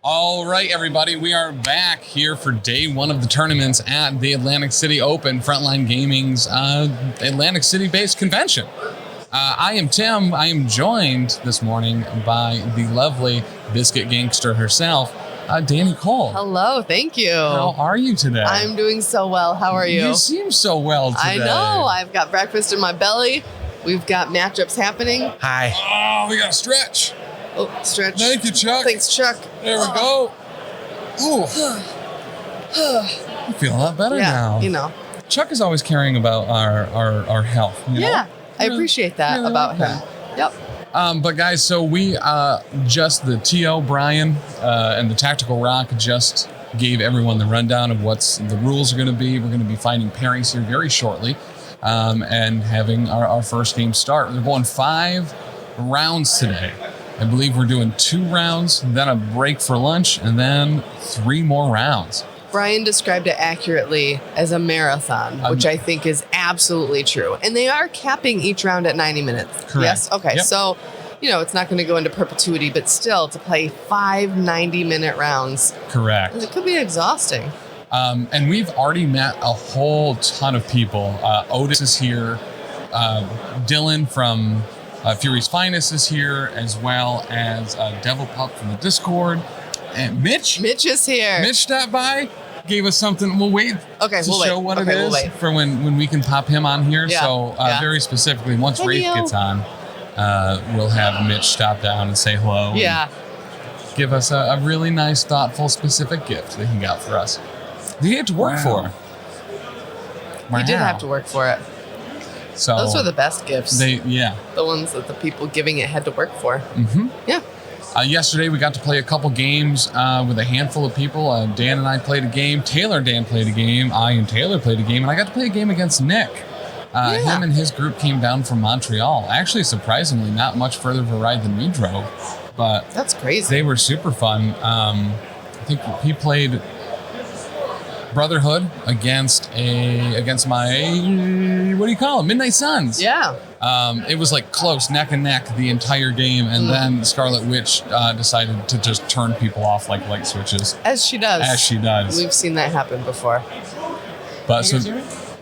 All right, everybody, we are back here for day one of the tournaments at the Atlantic City Open, Frontline Gaming's Atlantic City-based convention. I am Tim. I am joined this morning by the lovely biscuit gangster herself, Dani Cole. Hello, thank you. How are you today? I'm doing so well. How are you? You seem so well today. I know. I've got breakfast in my belly. We've got matchups happening. Hi. Oh, we got to stretch. Oh, stretch. Thank you, Chuck. Thanks, Chuck. There we go. Ooh. I feel a lot better now. You know. Chuck is always caring about our health. You know? I appreciate that really about like him. that. Yep. But guys, so we just the TO Brian and the Tactical Rock just gave everyone the rundown of what's the rules are going to be. We're going to be finding pairings here very shortly and having our first game start. We're going 5 rounds today. I believe we're doing 2 rounds, then a break for lunch, and then 3 more rounds. Brian described it accurately as a marathon, which I think is absolutely true. And they are capping each round at 90 minutes. Correct. Yes? Okay. Yep. So, it's not going to go into perpetuity, but still to play 5 90-minute rounds. Correct. It could be exhausting. And we've already met a whole ton of people. Otis is here. Dylan from Fury's Finest is here, as well as Devil Pup from the Discord. And Mitch is here. Mitch stopped by, gave us something. We'll wait to show what it is for when we can pop him on here. Yeah. So very specifically, once Rafe gets on, we'll have Mitch stop down and say hello. Yeah. Give us a really nice, thoughtful, specific gift that he got for us. That he had to work for. He did have to work for it. So those are the best gifts. The ones that the people giving it had to work for. Mm-hmm. Yeah. Yesterday, we got to play a couple games with a handful of people. Dan and I played a game. Taylor and Dan played a game. I and Taylor played a game. And I got to play a game against Nick. Him and his group came down from Montreal. Actually, surprisingly, not much further of a ride than we drove. But that's crazy. They were super fun. I think he played Brotherhood against my, what do you call it? Midnight Suns. Yeah. It was like close, neck and neck the entire game, and then Scarlet Witch decided to just turn people off like light switches. As she does. We've seen that happen before. But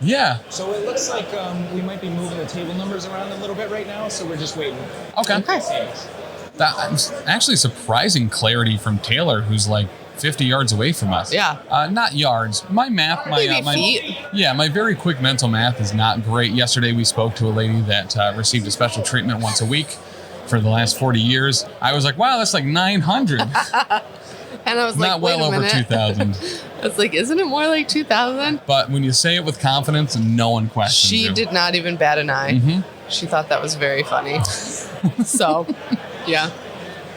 yeah. So it looks like we might be moving the table numbers around a little bit right now, so we're just waiting. Okay. That's actually surprising clarity from Taylor, who's like 50 yards away from us. Yeah. Not yards. My math, my feet. Yeah, my very quick mental math is not great. Yesterday we spoke to a lady that received a special treatment once a week for the last 40 years. I was like, wow, that's like 900. And I was not like, well over 2,000. I was like, isn't it more like 2,000? But when you say it with confidence, no one questions She you. did not even bat an eye. Mm-hmm. She thought that was very funny. So, yeah.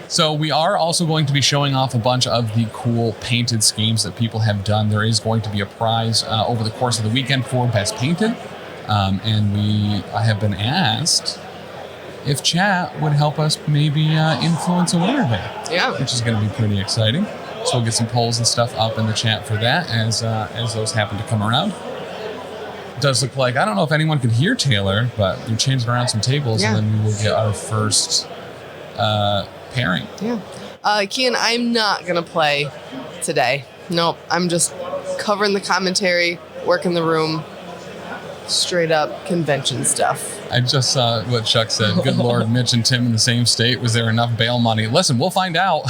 So we are also going to be showing off a bunch of the cool painted schemes that people have done. There is going to be a prize over the course of the weekend for Best Painted. And I have been asked if chat would help us maybe influence a winner there. Yeah. Which is going to be pretty exciting. So we'll get some polls and stuff up in the chat for that as those happen to come around. It does look like, I don't know if anyone can hear Taylor, but we're changing around some tables and then we will get our first pairing. Yeah. Kian, I'm not going to play today. Nope. I'm just covering the commentary, working the room, straight up convention stuff. I just saw what Chuck said. Good Lord, Mitch and Tim in the same state. Was there enough bail money? Listen, we'll find out.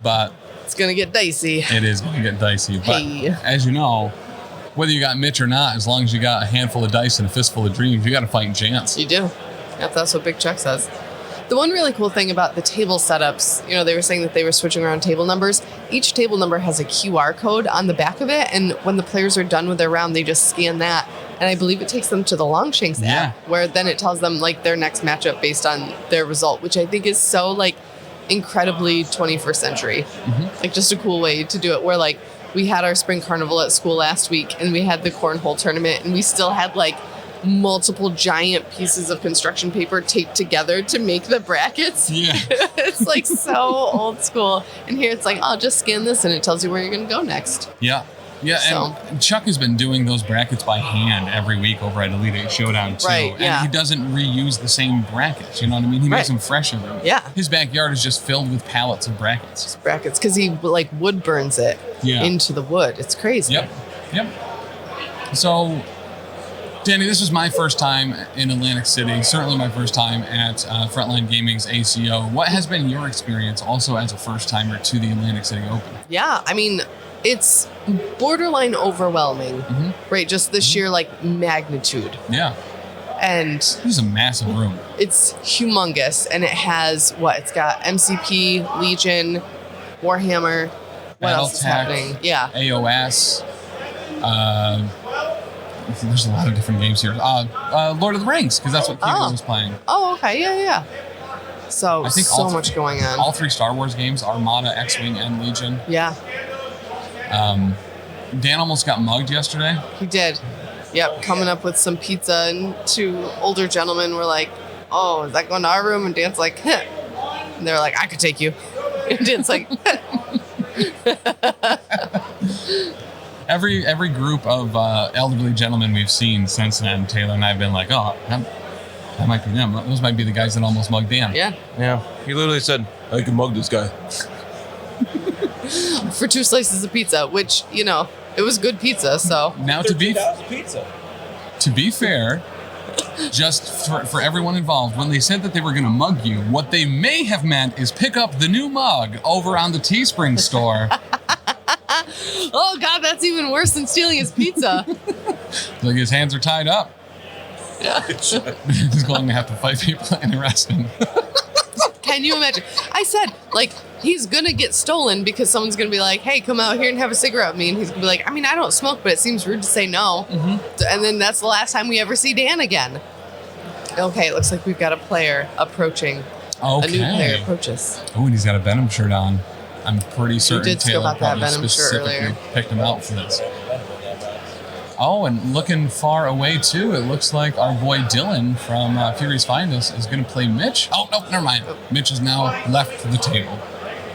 But it's going to get dicey. It is going to get dicey. But as you know, whether you got Mitch or not, as long as you got a handful of dice and a fistful of dreams, you got a fighting chance. You do. Yep, that's what Big Chuck says. The one really cool thing about the table setups, they were saying that they were switching around table numbers. Each table number has a QR code on the back of it, and when the players are done with their round, they just scan that, and I believe it takes them to the Longshanks app, where then it tells them like their next matchup based on their result, which I think is so like incredibly 21st century. Mm-hmm. Like just a cool way to do it, where like we had our spring carnival at school last week, and we had the cornhole tournament, and we still had like multiple giant pieces of construction paper taped together to make the brackets. Yeah. It's like so old school. And here it's like, I'll just scan this and it tells you where you're going to go next. Yeah. Yeah, So. and Chuck has been doing those brackets by hand every week over at Elite Eight Showdown too. Right, yeah. And he doesn't reuse the same brackets. You know what I mean? He makes Right. them fresh every week. Yeah. His backyard is just filled with pallets of brackets. Brackets, because he like wood burns it Yeah. into the wood. It's crazy. Yep. So, Danny, this was my first time in Atlantic City. Certainly my first time at Frontline Gaming's ACO. What has been your experience also as a first timer to the Atlantic City Open? Yeah, I mean, it's borderline overwhelming, right? Just the sheer like magnitude. Yeah. And This is a massive room. it's humongous, and it has what? It's got MCP, Legion, Warhammer. What else is Battletech, happening? Yeah. AOS. There's a lot of different games here. Lord of the Rings, because that's what Keegan was playing. Oh, okay. Yeah. So, I think so much going on. All 3 Star Wars games, Armada, X-Wing, and Legion. Yeah, Dan almost got mugged yesterday. he did. Yep, coming up with some pizza, and 2 older gentlemen were like, "Oh, is that going to our room?" And Dan's like, "Heh." And they're like, "I could take you." And Dan's like, Every group of elderly gentlemen we've seen since then, Taylor and I have been like, oh, that might be them. Those might be the guys that almost mugged Dan. "Yeah." Yeah. He literally said, I can mug this guy. For 2 slices of pizza, which, you know, it was good pizza, so. Now, to be pizza. fair, just for everyone involved, when they said that they were going to mug you, what they may have meant is pick up the new mug over on the Teespring store. Oh, God, that's even worse than stealing his pizza. Like his hands are tied up. Yeah. He's going to have to fight people and arrest him. Can you imagine? I said, like, he's going to get stolen because someone's going to be like, "Hey, come out here and have a cigarette with me." And he's going to be like, "I mean, I don't smoke, but it seems rude to say no." And then that's the last time we ever see Dan again. Okay, it looks like we've got a player approaching. Okay. A new player approaches. Oh, and he's got a Venom shirt on. I'm pretty certain did steal Taylor out that probably Venom shirt specifically earlier. picked him out for this. Oh, and looking far away too, it looks like our boy Dylan from Fury's Finest is going to play Mitch. Oh, no, never mind. Mitch has now left the table.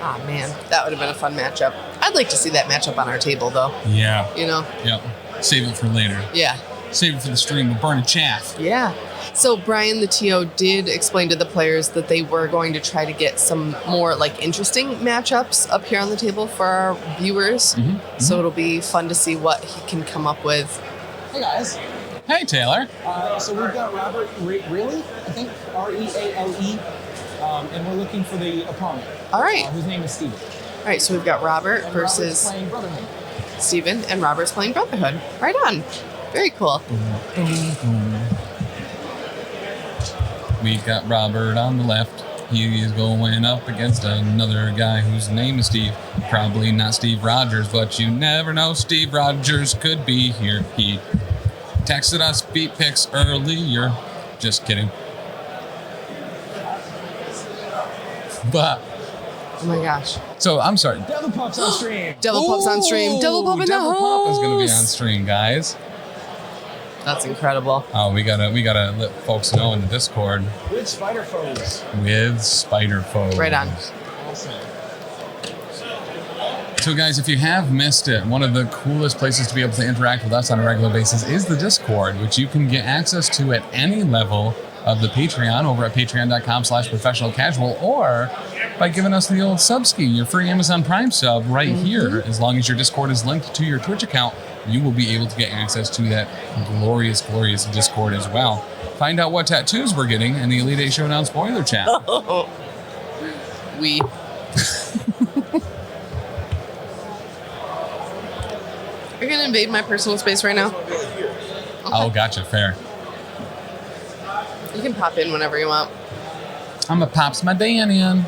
Ah, man, that would have been a fun matchup. I'd like to see that matchup on our table, though. Yeah. You know? Yep. Save it for later. Yeah. Save it for the stream. We'll burn a chaff. Yeah. So Brian, the TO, did explain to the players that they were going to try to get some more like interesting matchups up here on the table for our viewers. So it'll be fun to see what he can come up with. Hey guys. Hey, Taylor. So we've got Robert Reale, I think Reale, and we're looking for the opponent. All right. Whose name is Steven. All right. So we've got Robert And versus Robert's playing Brotherhood. Steven, and Robert's playing Brotherhood. Right on. Very cool. We got Robert on the left. He is going up against another guy whose name is Steve. Probably not Steve Rogers, but you never know. Steve Rogers could be here. He texted us beat pics earlier. Just kidding. But, Oh my gosh. so I'm sorry. Devil Pups on stream. Devil Pup's on stream. Devil Pup in the Devil Pup is going to be on house. stream, guys. That's incredible. Oh, we gotta let folks know in the Discord With Spider Foes. with Spider Foes. Right on. Awesome. So, guys, if you have missed it, one of the coolest places to be able to interact with us on a regular basis is the Discord, which you can get access to at any level of the Patreon over at patreon.com/professionalcasual, or by giving us the old subski, your free Amazon Prime sub right here. As long as your Discord is linked to your Twitch account, you will be able to get access to that glorious, glorious Discord as well. Find out what tattoos we're getting in the Elite Eight Showdown spoiler chat. We. You're gonna invade my personal space right now? Oh, gotcha, fair. You can pop in whenever you want. I'm a pops my Dan in.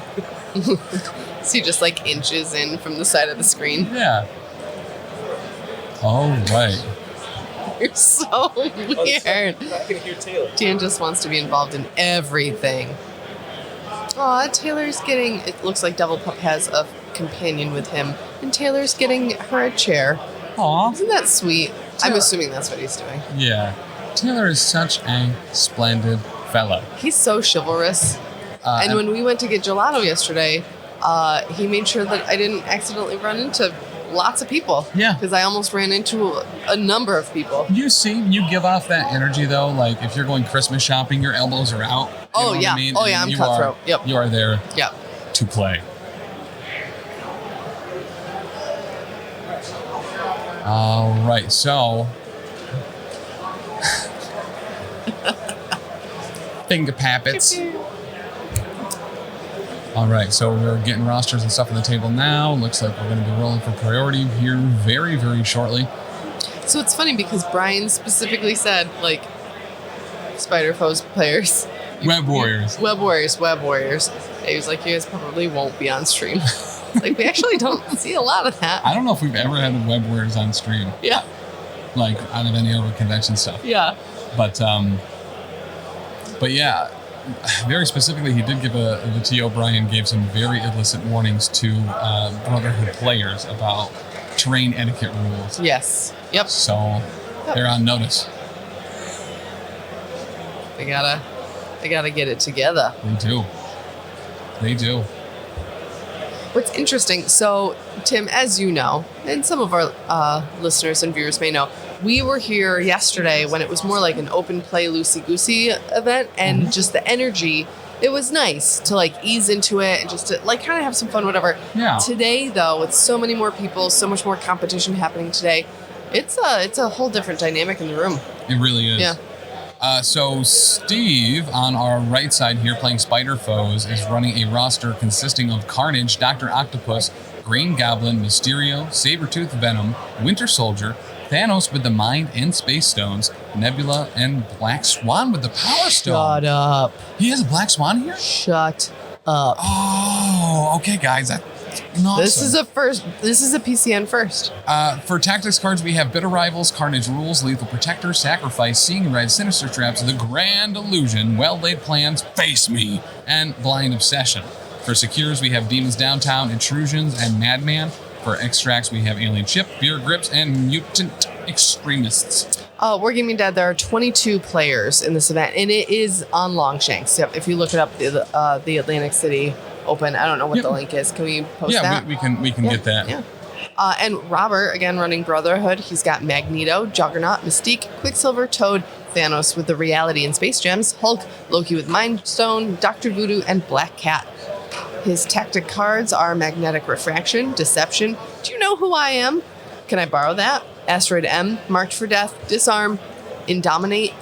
So he just like inches in from the side of the screen. Yeah. All right. You're so weird. I can hear Taylor. Dan just wants to be involved in everything. Aw, Taylor's getting, it looks like Devil Pup has a companion with him, and Taylor's getting her a chair. Aw. Isn't that sweet? I'm assuming that's what he's doing. Yeah. Taylor is such a splendid fellow. He's so chivalrous. And when we went to get gelato yesterday, he made sure that I didn't accidentally run into lots of people. Yeah. Because I almost ran into a number of people. You give off that energy though. Like if you're going Christmas shopping, your elbows are out. You Oh, know what yeah. I mean? Oh, yeah, And I'm cutthroat. Yep. You are there Yep. to play. All right, so finger pappets. All right, so we're getting rosters and stuff on the table now. Looks like we're going to be rolling for priority here very, very shortly. So it's funny because Brian specifically said, like, Spider Foes players. Web Warriors. Web Warriors. He was like, you guys probably won't be on stream. Like, we actually don't see a lot of that. I don't know if we've ever had Web Warriors on stream. Yeah. Like, out of any other convention stuff. Yeah. But yeah, very specifically, he did give the T. O'Brien gave some very illicit warnings to Brotherhood players about terrain etiquette rules. Yes. Yep. So they're on notice. They gotta get it together. They do. What's interesting, so Tim, as you know, and some of our listeners and viewers may know, we were here yesterday when it was more like an open play loosey-goosey event, and just the energy, it was nice to like ease into it and just to like kind of have some fun, whatever. Yeah. Today, though, with so many more people, so much more competition happening today, it's a whole different dynamic in the room. It really is. Yeah. So Steve, on our right side here, playing Spider Foes, is running a roster consisting of Carnage, Dr. Octopus, Green Goblin, Mysterio, Sabretooth, Venom, Winter Soldier, Thanos with the Mind and Space Stones, Nebula, and Black Swan with the Power Stone. Shut up. He has a Black Swan here? Shut up. Oh, okay, guys. That's awesome. This is a first. This is a PCN first. For tactics cards, we have Bitter Rivals, Carnage Rules, Lethal Protector, Sacrifice, Seeing Red, Sinister Traps, The Grand Illusion, Well-Laid Plans, Face Me, and Blind Obsession. For secures, we have Demons Downtown, Intrusions, and Madman. For extracts, we have Alien Ship, Beer Grips, and Mutant Extremists. Wargaming Dead, there are 22 players in this event, and it is on Longshanks. Yep, if you look it up, the Atlantic City Open. I don't know what the link is. Can we post that? We can get that. Yeah. And Robert, again, running Brotherhood. He's got Magneto, Juggernaut, Mystique, Quicksilver, Toad, Thanos with the Reality and Space Gems, Hulk, Loki with Mind Stone, Dr. Voodoo, and Black Cat. His tactic cards are Magnetic Refraction, Deception, Do You Know Who I Am? Can I borrow that? Asteroid M, Marked for Death, Disarm, Indomitable,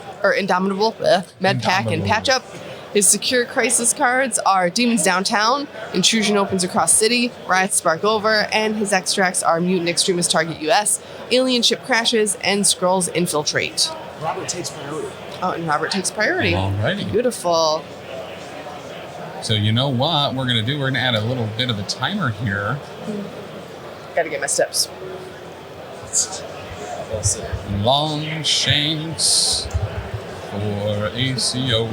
Medpack, and Patch Up. His secure crisis cards are Demons Downtown, Intrusion Opens Across City, Riots Spark Over, and his extracts are Mutant Extremist Target US, Alien Ship Crashes, and Skrulls Infiltrate. Robert takes priority. Oh, and Robert takes priority. Alrighty. Beautiful. So you know what we're going to do? We're going to add a little bit of a timer here. Gotta get my steps. Long shanks for ACO.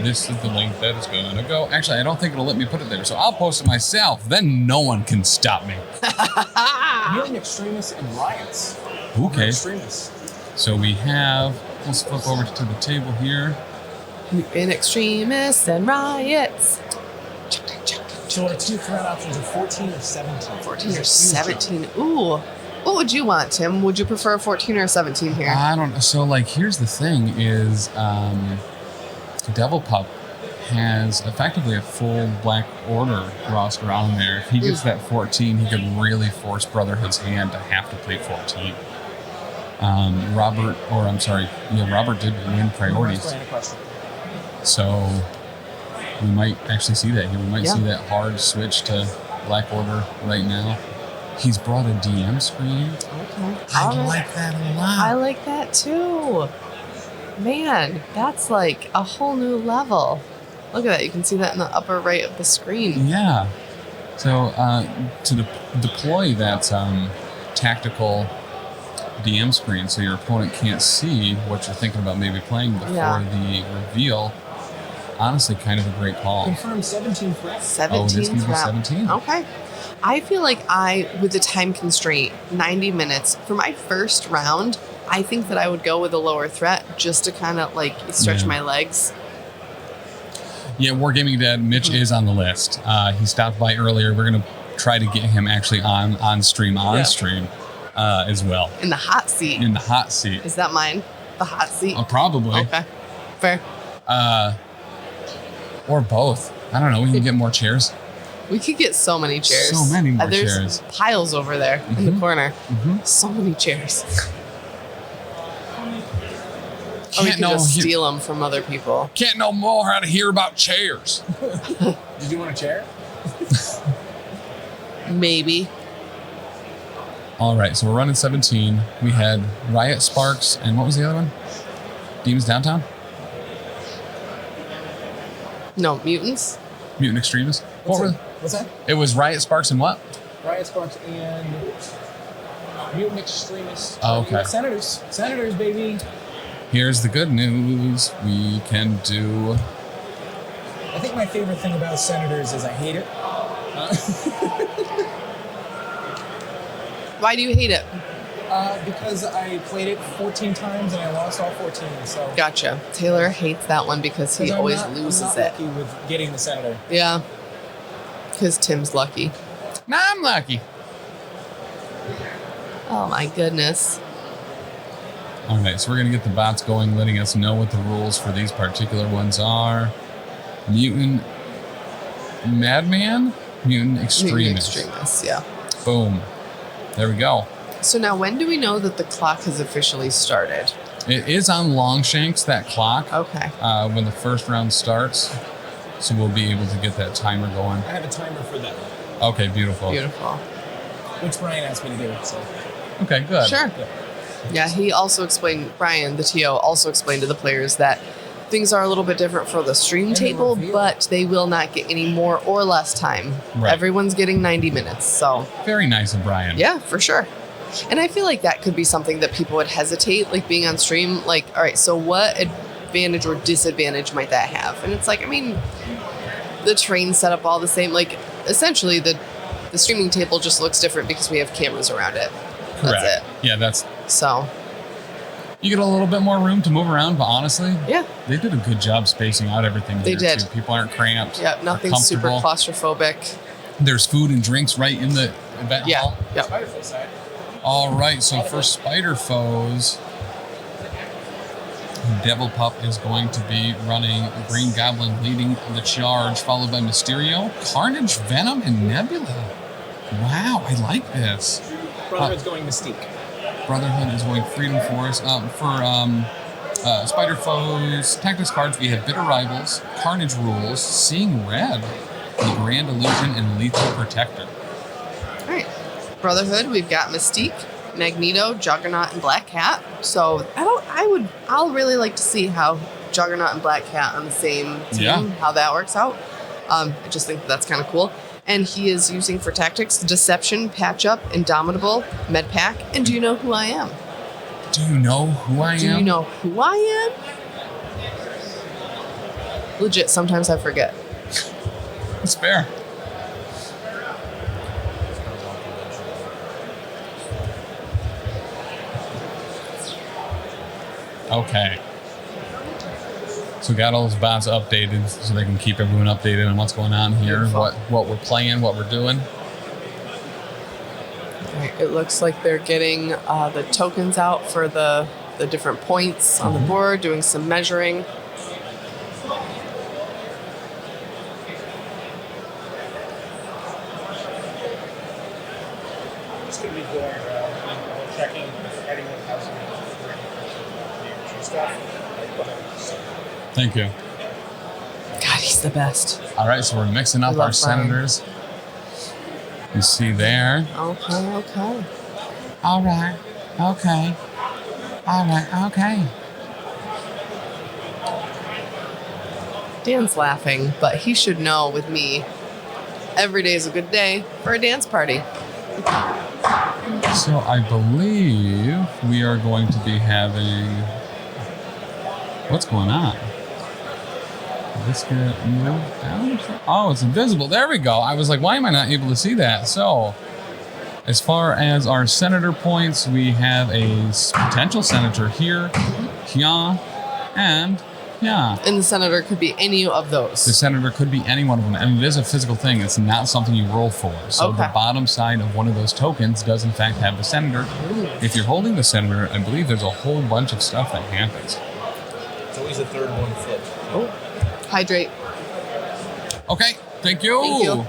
This is the link that is going to go. Actually, I don't think it'll let me put it there, so I'll post it myself. Then no one can stop me. Mutant Extremists and Riots. Okay. Extremists. So we have, let's flip over to the table here. Mutant Extremists and Riots. So our two threat options are 14 or 17. 14 or 17. Ooh. What would you want, Tim? Would you prefer 14 or 17 here? I don't know. So, like, here's the thing is Devil Pup has effectively a full Black Order roster on there. If he gets that 14, he could really force Brotherhood's hand to have to play 14. Robert did win priorities. So we might actually see that here. We might see that hard switch to Black Order right now. He's brought a DM screen. Okay. I like that a lot. I like that too. Man, that's like a whole new level. Look at that. You can see that in the upper right of the screen. Yeah. So to deploy that tactical DM screen so your opponent can't see what you're thinking about maybe playing before the reveal, honestly, kind of a great call. Confirm 17 threats. 17 Oh, it is going to be threat. 17. Okay. I feel like with the time constraint, 90 minutes, for my first round, I think that I would go with a lower threat just to kind of like stretch my legs. Yeah, Wargaming Dad, Mitch is on the list. He stopped by earlier. We're going to try to get him actually on stream as well. In the hot seat. In the hot seat. Is that mine? The hot seat? Probably. Okay. Fair. Or both. I don't know. We can get more chairs. We could get so many chairs. So many more There's chairs. piles over there in the corner. So many chairs. Or we could just steal them from other people. Can't no more how to hear about chairs. Did you want a chair? Maybe. All right, so we're running 17. We had Riot Sparks, and what was the other one? Demons Downtown? No, mutants? Mutant Extremists? What's that? It was Riot Sparks and what? Riot Sparks and Mutant Extremists. Oh, okay. Senators, baby. Here's the good news. We can do... I think my favorite thing about Senators is I hate it. Why do you hate it? Because I played it 14 times and I lost all 14. So Gotcha. Taylor hates that one because he always loses I'm not it. lucky with getting the Senator. Yeah. Because Tim's lucky. Nah, I'm lucky. Oh my goodness. All right, so we're going to get the bots going, letting us know what the rules for these particular ones are. Mutant Madman, Mutant Extremist. Extremists, yeah. Boom. There we go. So now when do we know that the clock has officially started? It is on Longshanks, that clock, Okay. when the first round starts. So we'll be able to get that timer going. I have a timer for that, Okay, beautiful. Beautiful. which Brian asked me to do. So Okay, good. Sure. Yeah, he also explained, Brian, the TO, also explained to the players that things are a little bit different for the stream table, but they will not get any more or less time. Right. Everyone's getting 90 minutes, so Very nice of Brian. yeah, for sure. And I feel like that could be something that people would hesitate, like being on stream, like, all right, so what advantage or disadvantage might that have? And it's like, I mean, the train set up all the same, like, essentially the streaming table just looks different because we have cameras around it. Correct. That's it. Yeah, So, you get a little bit more room to move around, but honestly, yeah. they did a good job spacing out everything. They there, did. Too. People aren't cramped. Yeah, they're nothing's super comfortable. claustrophobic. There's food and drinks right in the event Yeah. hall. Yep. Spider-Foot side. All right, so for Spider Foes, Devil Pup is going to be running Green Goblin leading the charge, followed by Mysterio, Carnage, Venom, and Nebula. Wow, I like this. Brotherhood's going Mystique. Brotherhood is going Freedom Force. For Spider Foes Tactics cards, we have Bitter Rivals, Carnage Rules, Seeing Red, the Grand Illusion, and Lethal Protector. All right. Brotherhood, we've got Mystique, Magneto, Juggernaut, and Black Cat. So I'll really like to see how Juggernaut and Black Cat on the same team, Yeah. how that works out. I just think that's kind of cool. And he is using for tactics Deception, Patch Up, Indomitable, Med Pack, and Do You Know Who I Am? Do you know who I am? Do you know who I am? Legit, sometimes I forget. That's fair. Okay. So we got all those bots updated so they can keep everyone updated on what's going on here, Beautiful. what we're playing, what we're doing. All right, it looks like they're getting the tokens out for the different points on the board, doing some measuring. It's going to be doing checking, adding 1,000 stuff. Thank you. God, he's the best. All right, so we're mixing up love our Brian. senators. You see there. Okay. All right. Okay. All right. Okay. Dan's laughing, but he should know with me, every day is a good day for a dance party. So I believe we are going to be having. What's going on? Did this get moved down? Oh, it's invisible. There we go. I was like, why am I not able to see that? So, as far as our senator points, we have a potential senator here, and Yeah. And the Senator could be any of those. The Senator could be any one of them, and it is a physical thing. It's not something you roll for. So Okay. the bottom side of one of those tokens does, in fact, have the Senator. If you're holding the Senator, I believe there's a whole bunch of stuff that happens. It's always the third one flipped. Hydrate. Okay, thank you. Thank you.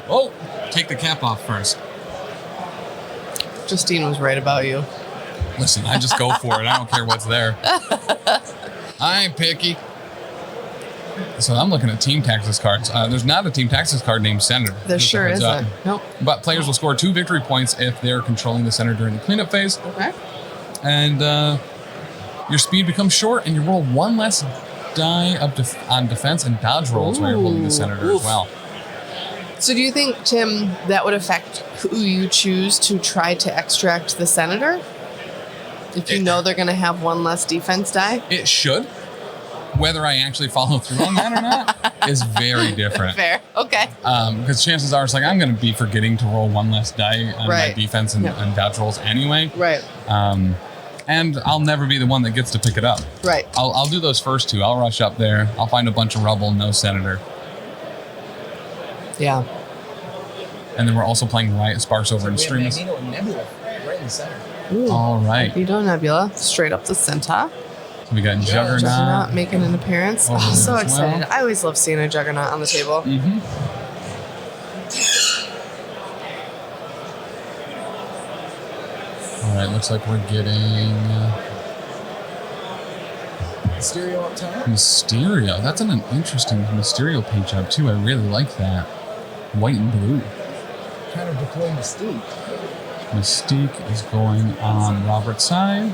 Oh, take the cap off first. Justine was right about you. Listen, I just go for it. I don't care what's there. I ain't picky. So I'm looking at Team Tactics cards. There's not a Team Tactics card named Senator. There Just a sure heads up. isn't. Nope. But players will score 2 victory points if they're controlling the Senator during the cleanup phase. Okay. And your speed becomes short, and you roll 1 less die on defense and dodge rolls while you're holding the Senator as well. So do you think, Tim, that would affect who you choose to try to extract the Senator? If you know they're going to have 1 less defense die? It should. Whether I actually follow through on that or not is very different. Fair. Okay. Because chances are, it's like I'm going to be forgetting to roll 1 less die on my Right. defense and dodge rolls anyway. Right. And I'll never be the one that gets to pick it up. Right. I'll do those first 2. I'll rush up there. I'll find a bunch of rubble, no Senator. Yeah. And then we're also playing Riot Sparks over in We have Extremis. Magneto and Nebula right in the center. Ooh. All right. Magneto Nebula, straight up the center. So we got Juggernaut. Juggernaut making an appearance. Over Oh, so there as well. excited. I always love seeing a Juggernaut on the table. Mm-hmm. All right, looks like we're getting Mysterio up top. Mysterio. That's an interesting Mysterio paint job, too. I really like that. White and blue. Kind of deploy Mystique. Mystique is going on Robert's side.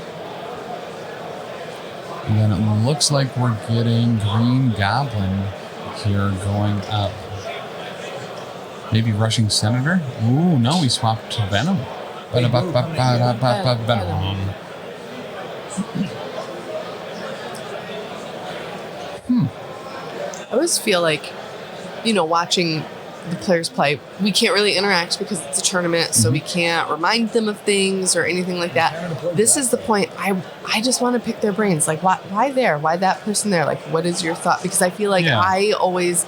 And then it looks like we're getting Green Goblin here going up. Maybe rushing Senator? Ooh, no, he swapped to Venom. Venom. I always feel like, watching the players play, we can't really interact because it's a tournament, so we can't remind them of things or anything like that. This is the point. I just want to pick their brains. Like, why there? Why that person there? Like, what is your thought? Because I feel like I always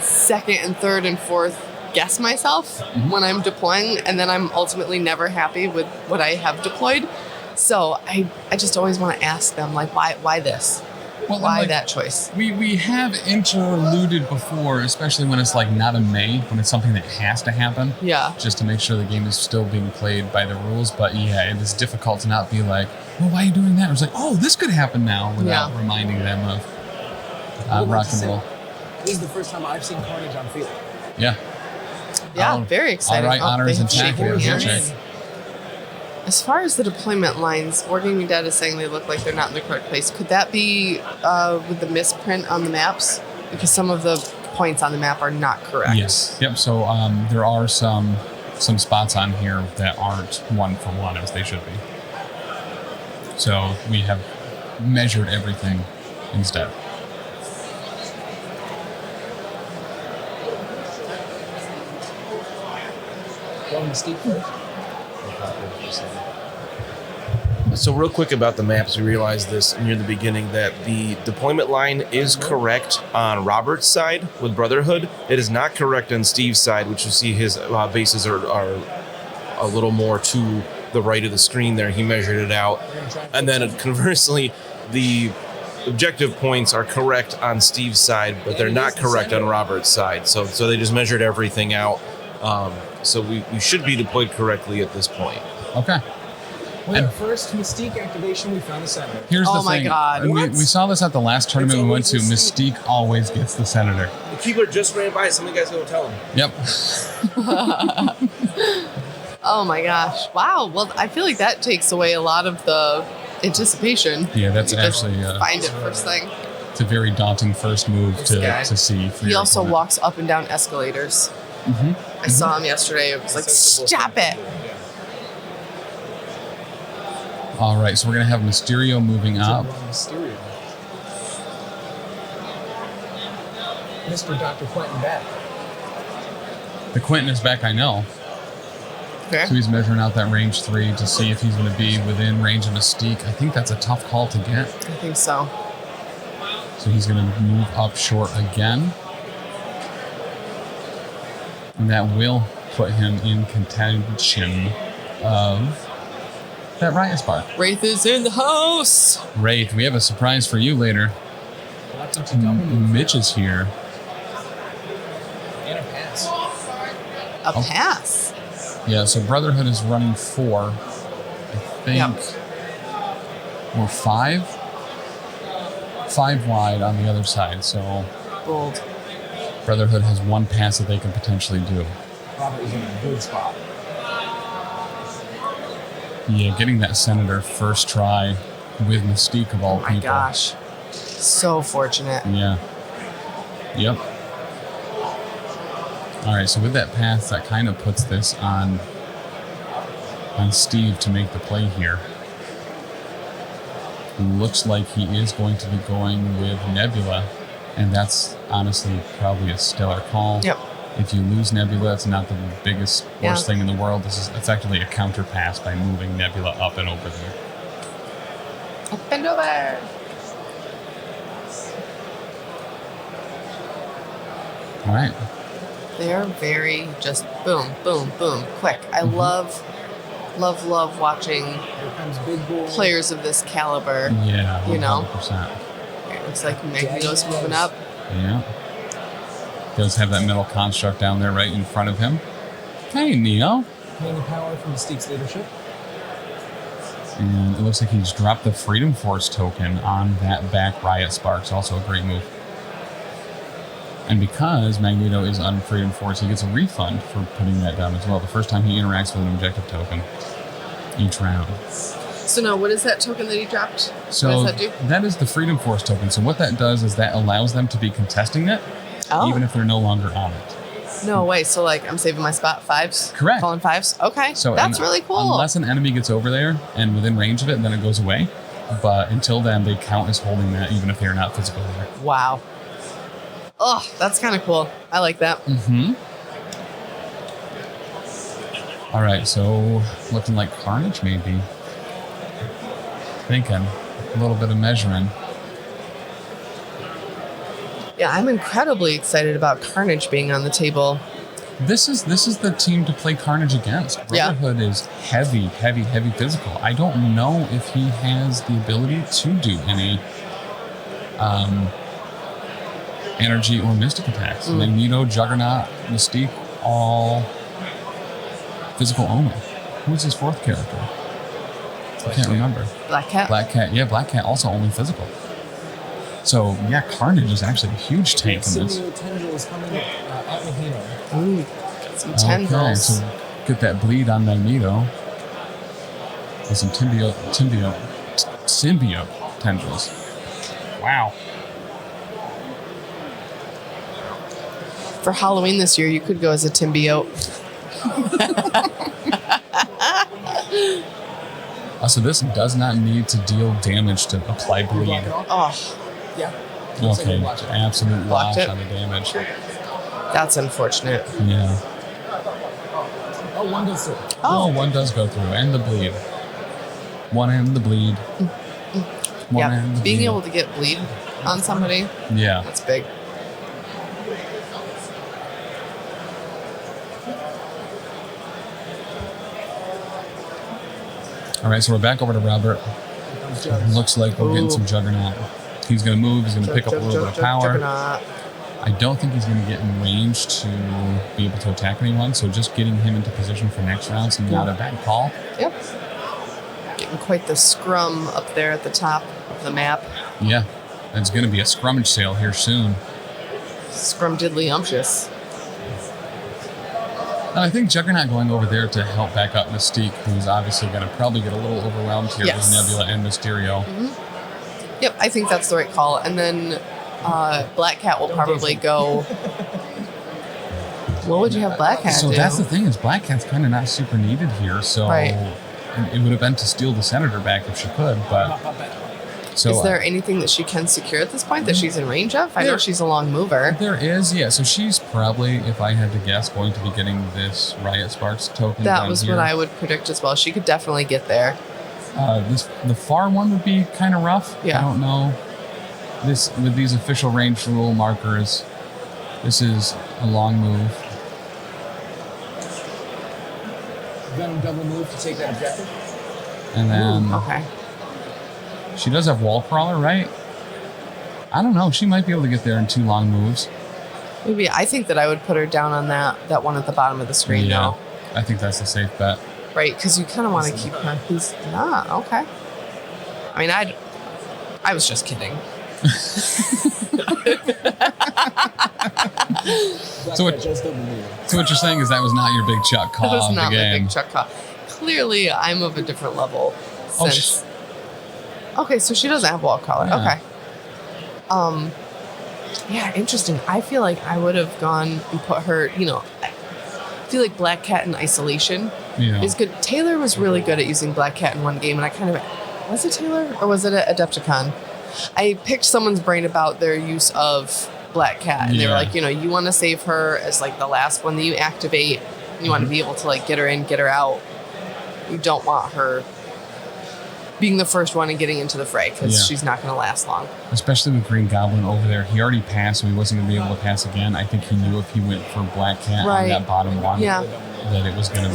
second and third and fourth guess myself when I'm deploying, and then I'm ultimately never happy with what I have deployed. So I just always want to ask them, like, why this? Well, Why like, that choice? We have interluded before, especially when it's like not a may, when it's something that has to happen. Yeah. Just to make sure the game is still being played by the rules. But yeah, it is difficult to not be like, well, why are you doing that? It's like, oh, this could happen now without reminding them of rock and roll. This is the first time I've seen Carnage on field. Yeah. Yeah, very excited. All right, honors they and have tack. We have hands. handshake. As far as the deployment lines, Wargaming Dad is saying they look like they're not in the correct place. Could that be with the misprint on the maps? Because some of the points on the map are not correct. Yes. Yep. So there are some spots on here that aren't 1-for-1 as they should be. So we have measured everything instead. Going Mystique first. So real quick about the maps, we realized this near the beginning that the deployment line is correct on Robert's side with Brotherhood. It is not correct on Steve's side, which you see his bases are a little more to the right of the screen there. He measured it out. And then conversely, the objective points are correct on Steve's side, but they're not correct on Robert's side. So they just measured everything out. So we should be deployed correctly at this point. Okay. With our first Mystique activation, we found the Senator. Here's the Oh my thing. God. We What? saw this at the last tournament we went to. always Mystique always gets the Senator. The keeper just ran by. Some of you guys go tell him. Yep. Oh my gosh. Wow. Well, I feel like that takes away a lot of the anticipation. Yeah, that's You just actually find it first thing. it's a very daunting first move guy. to see. For He your also opponent. walks up and down escalators. I saw him yesterday. It was like, stop it. All right, so we're gonna have Mysterio moving up. Mysterio. Mr. Dr. Quentin back. The Quentin is back, I know. Okay. So he's measuring out that range 3 to see if he's going to be within range of Mystique. I think that's a tough call to get. I think so. So he's going to move up short again. And that will put him in contention of that Riot Spark. Wraith is in the house. Wraith, we have a surprise for you later. Mitch is here. And a pass. A pass. Yeah, so Brotherhood is running 4. I think we're 5. 5 wide on the other side, so Bold. Brotherhood has 1 pass that they can potentially do. Robert is in a good spot. Yeah, getting that Senator first try with Mystique of all Oh my people. gosh. So fortunate. Yeah. Yep. All right, so with that pass, that kind of puts this on Steve to make the play here. Looks like he is going to be going with Nebula, and that's honestly probably a stellar call. Yep. If you lose Nebula, it's not the biggest, worst Yeah. thing in the world. This is effectively a counter pass by moving Nebula up and over there. Up and over. All right. They're very just boom, boom, boom, quick. I love watching Here comes Big Bull. players of this caliber. Yeah, 100%. You know? It looks like Magneto's moving up. Yeah. Does have that metal construct down there right in front of him. Hey, Neo. Gaining power from Mystique's leadership. And it looks like he's dropped the Freedom Force token on that back Riot Sparks. Also a great move. And because Magneto is on Freedom Force, he gets a refund for putting that down as well. The first time he interacts with an objective token each round. So now, what is that token that he dropped? So what does that do? that is the Freedom Force token. So what that does is that allows them to be contesting it, Oh, even if they're no longer on it. no way. So like, I'm saving my spot 5s. Correct. Calling 5s. Okay, So that's really cool. Unless an enemy gets over there and within range of it, then it goes away. But until then, they count as holding that, even if they are not physically there. Wow. Oh, that's kind of cool. I like that. Mm-hmm. All right, so looking like Carnage maybe. Thinking a little bit of measuring. Yeah, I'm incredibly excited about Carnage being on the table. This is the team to play Carnage against. Yeah. Brotherhood is heavy physical. I don't know if he has the ability to do any energy or mystic attacks. Magneto, Juggernaut, Mystique, all physical only. Who's his 4th character? I can't remember. Black Cat. Black Cat. Yeah, Black Cat also only physical. So yeah, Carnage is actually a huge tank in this. Similar tendrils coming at Magneto. Ooh, some Okay, tendrils. so get that bleed on Magneto. With some symbiote tendrils. Wow. For Halloween this year, you could go as a symbiote. So this does not need to deal damage to apply bleed. Block it off? Oh, Yeah. Okay, absolute Blocked wash it. on the damage. that's unfortunate. Yeah. Oh, one does through. Oh, one does go through, and the bleed. One and the bleed. One Yeah, and the being bleed. able to get bleed on somebody, Yeah. that's big. All right, so we're back over to Robert. Here comes Jugs. Looks like we're getting Ooh. some Juggernaut. He's going to move. He's going to pick up a little bit of power. Juggernaut. I don't think he's going to get in range to be able to attack anyone, so just getting him into position for next round's not a bad call. Yep. Getting quite the scrum up there at the top of the map. Yeah, it's going to be a scrummage sale here soon. Scrum diddly umptious. And I think Juggernaut going over there to help back up Mystique, who's obviously going to probably get a little overwhelmed here Yes. with Nebula and Mysterio. Yep, I think that's the right call. And then Black Cat will probably go. What would you have Black Cat So do? that's the thing, is Black Cat's kind of not super needed here, so Right. it would have been to steal the Senator back if she could, but so Is there anything that she can secure at this point that she's in range of? I know There- she's a long mover. there is, yeah. So she's probably, if I had to guess, going to be getting this Riot Sparks token. That down was here. what I would predict as well. She could definitely get there. The far one would be kind of rough. Yeah. I don't know this with these official range rule markers, this is a long move. Venom double move to take that objective. And then Okay. she does have wall crawler, right? I don't know. She might be able to get there in 2 long moves. Maybe I think that I would put her down on that one at the bottom of the screen now. I think that's a safe bet. Right, because you kind of want to keep her. He's not. Okay. I mean, I was just kidding. So what you're saying is that was not your big Chuck call That was of not the my game. big Chuck call. Clearly, I'm of a different level. Oh, Since okay, so she doesn't have wall collar. Yeah. Okay. Yeah, interesting. I feel like I would have gone and put her. I feel like Black Cat in isolation Yeah. is good. Taylor was really good at using Black Cat in one game, and I kind of was it Taylor or was it at Adepticon? I picked someone's brain about their use of Black Cat, and they were Yeah. like, you want to save her as like the last one that you activate. You want to be able to like get her in, get her out. You don't want her being the first one and getting into the fray because she's not going to last long. Especially with Green Goblin over there. He already passed, so he wasn't going to be able to pass again. I think he knew if he went for Black Cat on that bottom one, that it was going to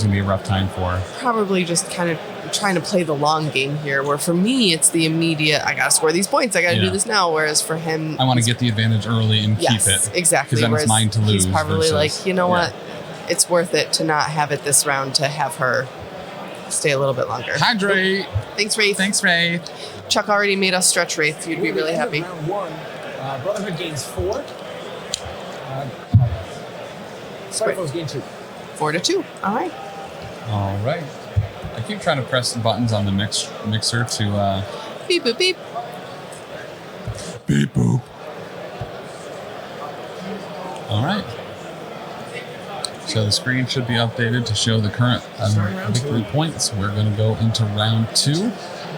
be a rough time for her. Probably just kind of trying to play the long game here, where for me, it's the immediate, I got to score these points, I got to do this now, whereas for him... I want to get the advantage early and keep yes, it. exactly. Because then it's mine to lose. He's probably versus, like, you know what? It's worth it to not have it this round, to have her stay a little bit longer. Hydrate! Thanks, Wraith. Thanks, Wraith. Chuck already made us stretch Wraith. You'd be really happy. Round 1, Brotherhood gains 4. Cypher's gain 2. 4-2. All right. All right. I keep trying to press the buttons on the mixer to... Beep, boop, beep. Beep, boop. All right. So the screen should be updated to show the current victory points. We're going to go into round 2.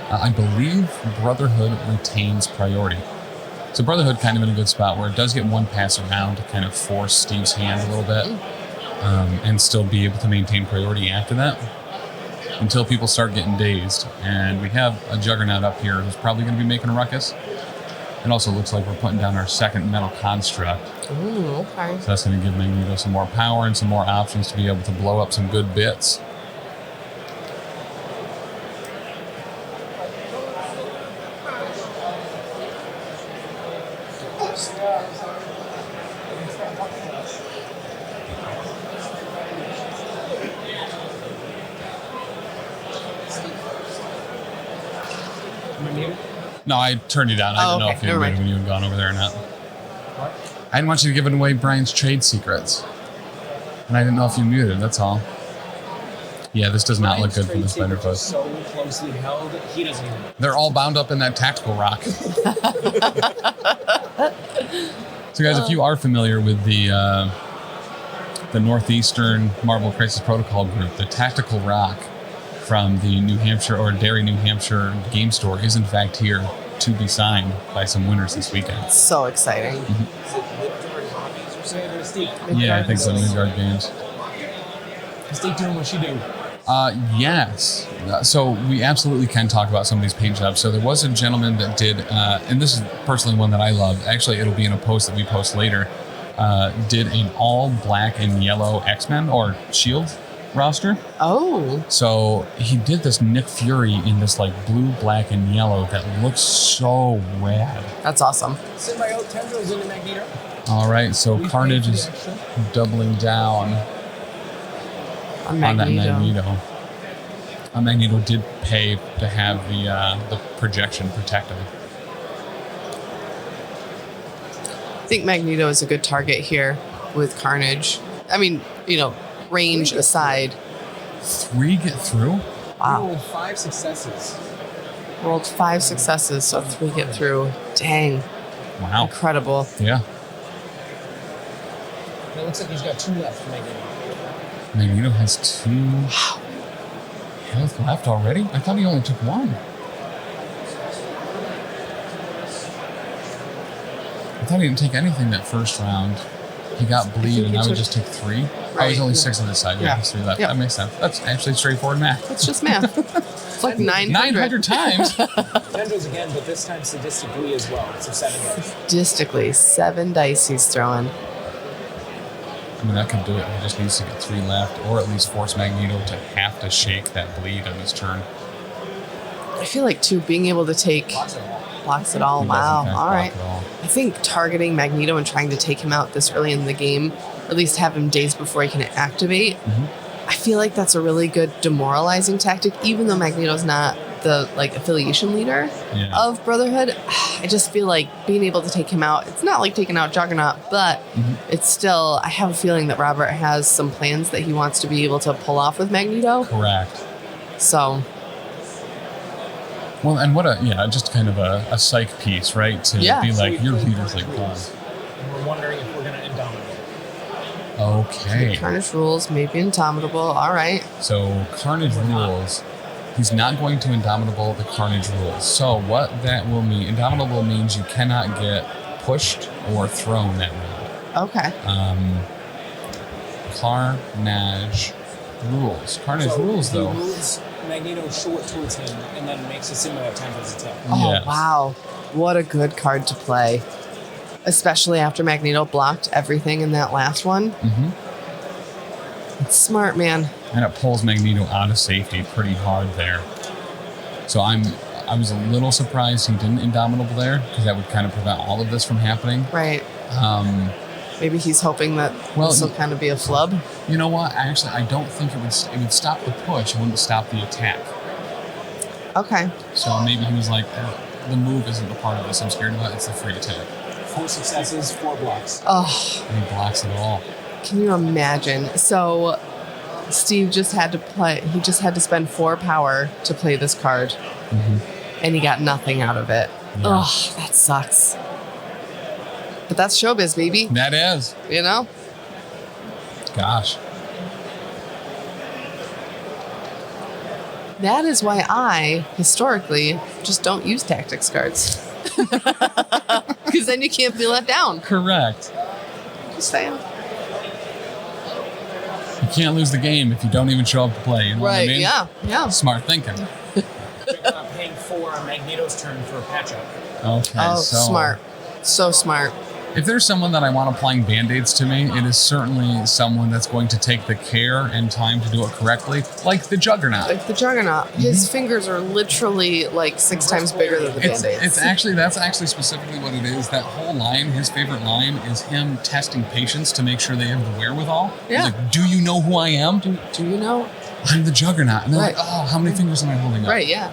I believe Brotherhood retains priority. So Brotherhood kind of in a good spot where it does get one pass around to kind of force Steve's hand a little bit and still be able to maintain priority after that until people start getting dazed. And we have a Juggernaut up here who's probably going to be making a ruckus. It also looks like we're putting down our second metal construct. Ooh, okay. So that's going to give Magneto some more power and some more options to be able to blow up some good bits. No, I turned you down. I didn't know if you had when you had gone over there or not. I didn't want you to give away Brian's trade secrets. And I didn't know if you muted, that's all. Yeah, this does not look good for the Spider Foot. So closely held, he doesn't even. They're all bound up in that tactical rock. So guys, if you are familiar with the Northeastern Marvel Crisis Protocol group, the Tactical Rock from the New Hampshire or Derry, New Hampshire game store is in fact here to be signed by some winners this weekend. So exciting. Yeah, I think so. Midgard Games. Stay tuned. What she do? Yes. So we absolutely can talk about some of these paint jobs. So there was a gentleman that did, and this is personally one that I love. Actually, it'll be in a post that we post later. Did an all black and yellow X-Men or Shield roster. Oh. So he did this Nick Fury in this like blue, black, and yellow that looks so rad. That's awesome. Symbiote tendrils into Magneto. All right, so Carnage is doubling down on that Magneto. Magneto did pay to have the projection protect him. I think Magneto is a good target here with Carnage. I mean, range aside. 3 get through? Wow. Rolled 5 successes. Rolled 5 successes, so 3 get through. Dang. Wow. Incredible. Yeah. It looks like he's got 2 left for Magneto. Magneto has 2 health left already? I thought he only took 1. I thought he didn't take anything that first round. He got bleed, think and he I would took- just take 3. Oh, Right. he's only 6 on this side. Yeah, Yeah. he's 3 left. Yep. That makes sense. That's actually straightforward math. It's just math. It's like 900. 900 times. 10 goes again, but this time sadistically as well. So 7 dice. Sadistically, 7 dice he's throwing. I mean, that could do it. He just needs to get 3 left, or at least force Magneto to have to shake that bleed on his turn. I feel like, too, being able to take blocks it all. He does, in Wow. fact, All block right. it all. I think targeting Magneto and trying to take him out this early in the game, or at least have him days before he can activate, I feel like that's a really good demoralizing tactic, even though Magneto's not the affiliation leader Yeah. of Brotherhood. I just feel like being able to take him out, it's not like taking out Juggernaut, but it's still, I have a feeling that Robert has some plans that he wants to be able to pull off with Magneto. Correct. So, Well, and just kind of a psych piece, right? To Yeah. be So like, we your played leader's like, Carnage rules, and we're wondering if we're going to Indomitable. okay. Carnage rules, maybe Indomitable. All right. So Carnage rules. He's not going to Indomitable the Carnage rules. So what that will mean, Indomitable means you cannot get pushed or thrown that round. Okay. Carnage rules. Carnage So rules, he though. moves Magneto short towards him and then makes a similar attempt as attack. Oh, Yes. wow. What a good card to play. Especially after Magneto blocked everything in that last one. hmm It's smart, man. And it pulls Magneto out of safety pretty hard there. So I was a little surprised he didn't Indomitable there, because that would kind of prevent all of this from happening. Right. Maybe he's hoping that Well, this will kind of be a flub. You know what? Actually, I don't think it would stop the push. It wouldn't stop the attack. Okay. So maybe he was like, the move isn't the part of this I'm scared about. It's the free attack. 4 successes, 4 blocks. Oh, And he blocks it all. can you imagine? So Steve just had to spend 4 power to play this card. And he got nothing out of it. Yeah. Oh, that sucks. But that's showbiz, baby. That is. You know? Gosh. That is why I, historically, just don't use tactics cards. Because then you can't be let down. Correct. Just saying. You can't lose the game if you don't even show up to play. You know what I Right, mean? yeah. Smart thinking. Juggernaut paying 4 on Magneto's turn for a patch up. Okay, Oh, so smart. So smart. if there's someone that I want applying band-aids to me, it is certainly someone that's going to take the care and time to do it correctly, like the Juggernaut. Like the Juggernaut, his fingers are literally like 6 times bigger than the Band-Aids. That's actually specifically what it is. That whole line, his favorite line, is him testing patients to make sure they have the wherewithal. Yeah. He's like, do you know who I am? Do you know? I'm the Juggernaut. And they're Right. like, oh, how many fingers am I holding up? Right, yeah.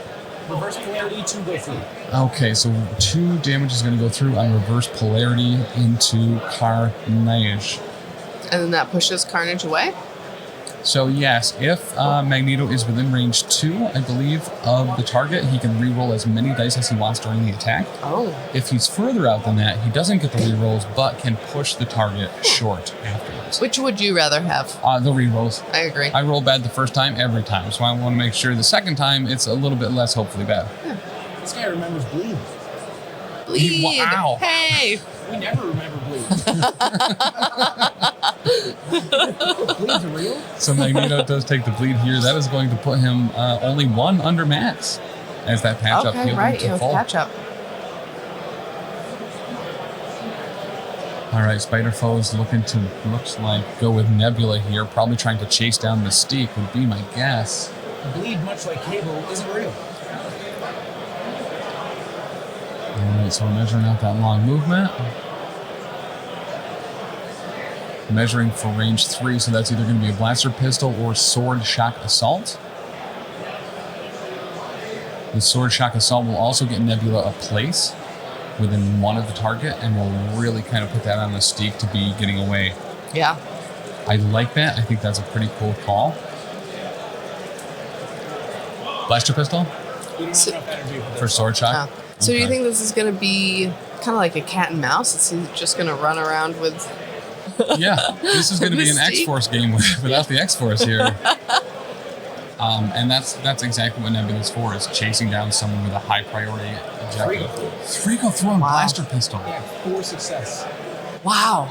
Reverse polarity, 2 go through. Okay, so 2 damage is going to go through on reverse polarity into Carnage. And then that pushes Carnage away. So yes, if Magneto is within range 2, I believe, of the target, he can reroll as many dice as he wants during the attack. Oh. If he's further out than that, he doesn't get the rerolls, but can push the target short afterwards. Which would you rather have? The rerolls. I agree. I roll bad the first time every time, so I want to make sure the second time it's a little bit less hopefully bad. This guy remembers bleed. Bleed. Wow. Hey. We never remember bleed. Bleed's real? So Magneto does take the bleed here. That is going to put him only 1 under max as that patch up Okay, healed right. him You to have full. catch up. All right, Spider Foes looks like go with Nebula here, probably trying to chase down Mystique would be my guess. Bleed, much like Cable, isn't real. All right, so we're measuring out that long movement. Measuring for range 3, so that's either going to be a blaster pistol or sword shock assault. The sword shock assault will also get Nebula a place within 1 of the target, and will really kind of put that on Mystique to be getting away. Yeah. I like that. I think that's a pretty cool call. Blaster pistol We don't have enough energy for for this. sword shock. So do you Okay. think this is going to be kind of like a cat and mouse? Is he just going to run around with... Yeah, this is going to be an Mystique? X-Force game without the X-Force here. And that's exactly what Nebula's for, is chasing down someone with a high priority objective. Freako throwing Wow. blaster pistol. Yeah, 4 success. Wow.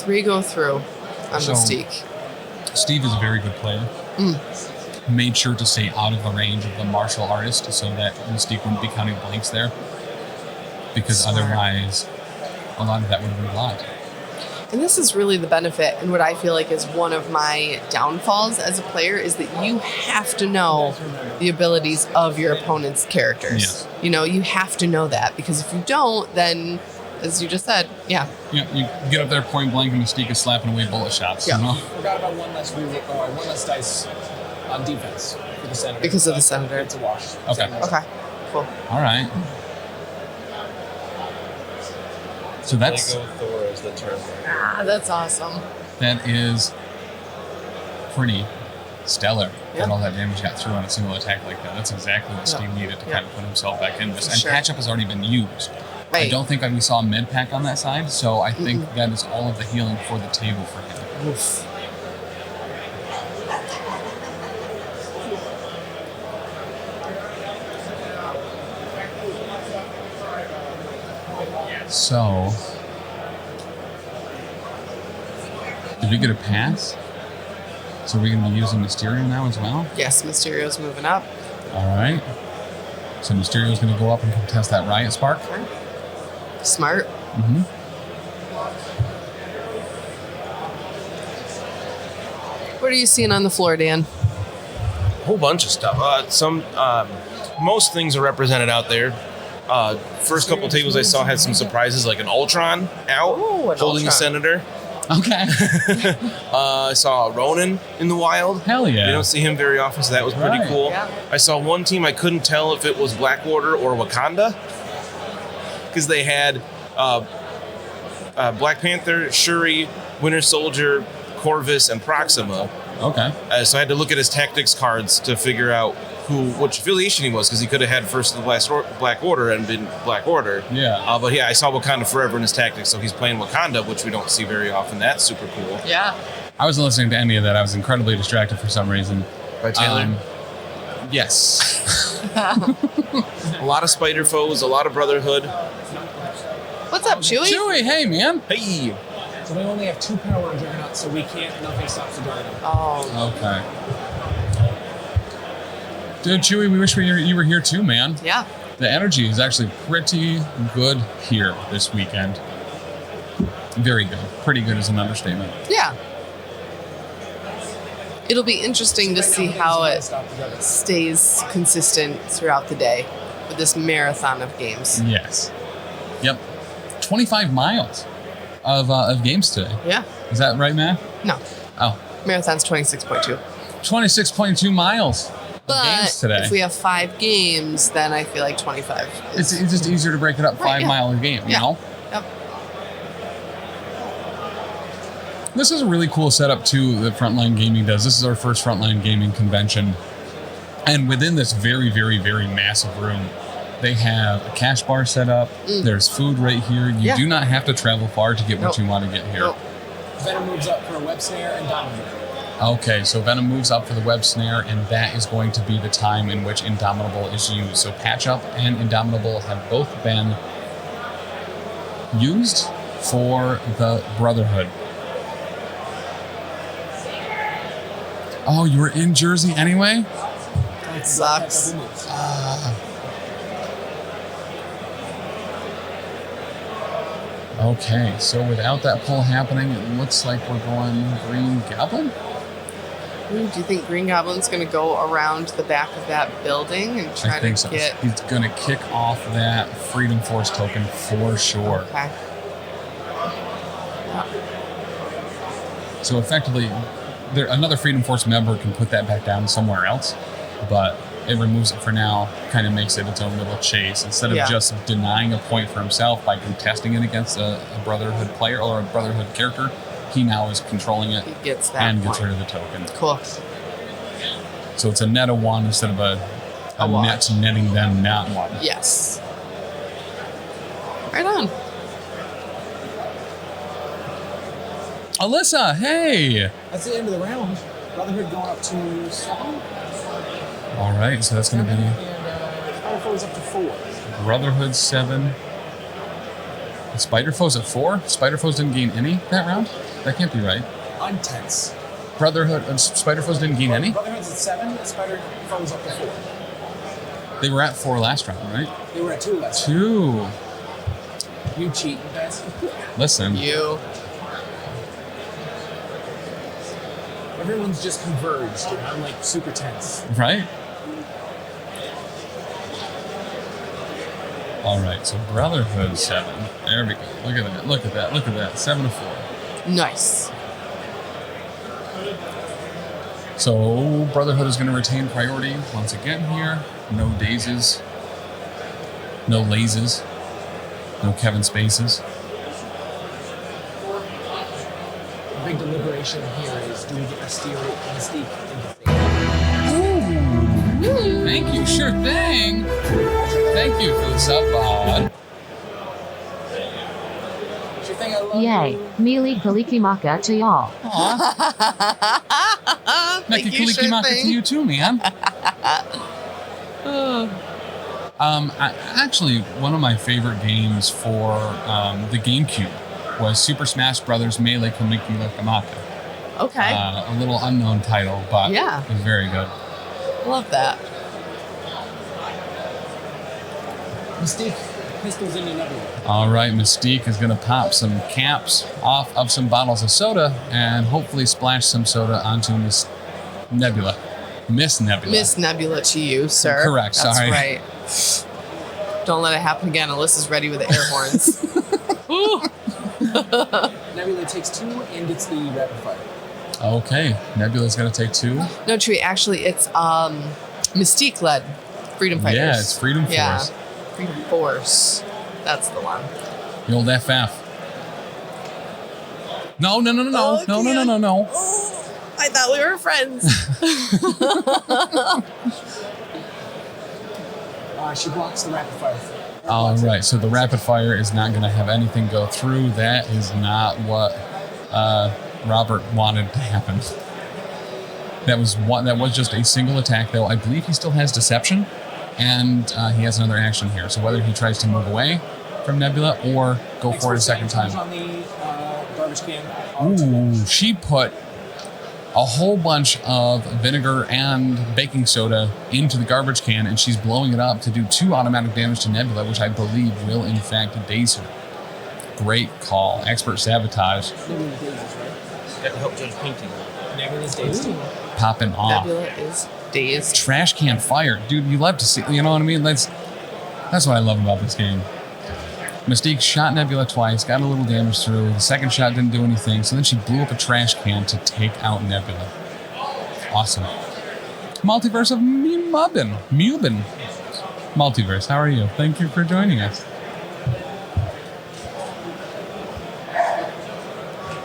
3 go through on So- Mystique. Steve is a very good player. Made sure to stay out of the range of the martial artist so that Mystique wouldn't be counting blanks there. Because Smart. otherwise, a lot of that would have been blocked. And this is really the benefit, and what I feel like is one of my downfalls as a player is that you have to know the abilities of your opponent's characters. Yes. You know, you have to know that, because if you don't, then, as you just said, yeah, Yeah, you get up there point blank and Mystique is slapping away bullet shots. Yeah. You know? Forgot about one less dice on defense for the Senator. Because of the Senator. It's a wash. Okay. okay, cool. All right. So that's Lego Thor is the term. Ah, that's awesome. that is pretty stellar. Yeah. That all that damage got through on a single attack like that. That's exactly what Yeah. Steve needed to Yeah. kind of put himself back in this. And Sure. patch up has already been used. I Right. don't think we saw a med pack on that side, so I think that is all of the healing for the table for him. Oof. So, did we get a pass? So we're going to be using Mysterio now as well? Yes, Mysterio's moving up. All right. So Mysterio's going to go up and contest that Riot Spark. Smart. Mm-hmm. What are you seeing on the floor, Dan? A whole bunch of stuff. Most things are represented out there. First couple tables I saw had some surprises, like an Ultron out Ooh, an holding Ultron. a Senator. Okay. I saw Ronin in the wild. Hell yeah. You don't see him very often, so that was pretty Right. cool. Yeah. I saw one team I couldn't tell if it was Blackwater or Wakanda because they had Black Panther, Shuri, Winter Soldier, Corvus, and Proxima. Okay. So I had to look at his tactics cards to figure out which affiliation he was, because he could have had first of the Black Order and been Black Order. Yeah. But yeah, I saw Wakanda Forever in his tactics, so he's playing Wakanda, which we don't see very often. That's super cool. Yeah. I wasn't listening to any of that. I was incredibly distracted for some reason. By Taylor. Yes. A lot of spider foes, a lot of Brotherhood. What's up, Chewie? Chewie, hey, man. Hey! So we only have 2 power on Juggernaut, so we can't. Nothing stops the Juggernaut. Oh, Okay. Dude, Chewie, we wish you were here too, man. yeah. The energy is actually pretty good here this weekend. Very good. Pretty good is an understatement. Yeah. It'll be interesting to see how it Stop the Juggernaut. stays consistent throughout the day with this marathon of games. Yes. Yep. 25 miles of games today. Yeah. Is that right, man? No. Oh, Marathon's 26.2. 26.2 miles of But games today. if we have 5 games, then I feel like 25. It's just easier to break it up Right, 5 yeah. mile a game, you Yeah. know? Yep. This is a really cool setup, too, that Frontline Gaming does. This is our first Frontline Gaming convention. And within this very, very, very massive room, they have a cash bar set up. There's food right here. You Yeah. do not have to travel far to get what Nope. you want to get here. Nope. Venom moves up for a web snare and Dominant. Okay, so Venom moves up for the web snare, and that is going to be the time in which Indomitable is used. So Patch Up and Indomitable have both been used for the Brotherhood. Oh, you were in Jersey anyway? That sucks. Double moves. Okay, so without that pull happening, it looks like we're going Green Goblin? Do you think Green Goblin's going to go around the back of that building and try I think to so. get... He's going to kick off that Freedom Force token for sure. Okay. So effectively, another Freedom Force member can put that back down somewhere else, but it removes it for now, kind of makes it its own little chase. Instead of Yeah. just denying a point for himself by contesting it against a Brotherhood player or a Brotherhood character, he now is controlling it He gets that and gets point. rid of the token. Cool. So it's a net of 1 instead of a one. net netting them not 1. Yes. Right on. Alyssa, hey! That's the end of the round. Brotherhood going up to 7. All right, so that's going to And be Power 4 is up to 4. Brotherhood 7. Spider Foes at 4? Spider Foes didn't gain any that round? That can't be right. Untense. Brotherhood, Spider Foes didn't gain any? Brotherhood's at 7, Spider Foes up to 4. They were at 4 last round, right? They were at 2 last 2. You cheating, guys. Listen. You. Everyone's just converged, and I'm like super tense. Right? All right, so Brotherhood 7. There we go. Look at that. Look at that. Look at that. 7 to 4. Nice. So Brotherhood is going to retain priority once again here. No dazes. No lazes. No Kevin Spaces. The big deliberation here is, do we get Mystique into Ooh. Thank you. Sure thing. Thank you for the sub, Bod. Sure thing, I love Yay. you. Mealy Kalikimaka to y'all. Thank you, Kaliki sure Maka thing. to you too, man. Actually, one of my favorite games for the GameCube was Super Smash Brothers Melee Kaliki Maka. Okay. A little unknown title, but Yeah. it was very good. Love that. Mystique pistols into Nebula. All right, Mystique is going to pop some caps off of some bottles of soda and hopefully splash some soda onto Miss Nebula. Miss Nebula. Miss Nebula to you, sir. Correct, That's sorry. right. Don't let it happen again. Alyssa's ready with the air horns. Ooh. Nebula takes 2 and gets the rapid fire. Okay, Nebula's going to take 2. No, Tree. Actually, it's Mystique led Freedom Fighters. Yeah, it's Freedom Force. Yeah, Freedom Force. That's the one. The old FF. No. Oh, No. I thought we were friends. She blocks the rapid fire. All right, so the rapid fire is not going to have anything go through. That is not what Robert wanted to happen. That was just a single attack, though. I believe he still has Deception, and he has another action here. So whether he tries to move away from Nebula or go for it a second time. On the garbage can. Ooh, she put a whole bunch of vinegar and baking soda into the garbage can, and she's blowing it up to do 2 automatic damage to Nebula, which I believe will in fact daze her. Great call. Expert sabotage. Nebula's dazes, right? Got to help Judge Painting. Nebula's dazed. Popping off. Nebula is dazed. Trash can fire. Dude, you love to see, you know what I mean? That's what I love about this game. Mystique shot Nebula twice, got a little damage through. The second shot didn't do anything, so then she blew up a trash can to take out Nebula. Awesome. Multiverse of Mubin. Multiverse, how are you? Thank you for joining us.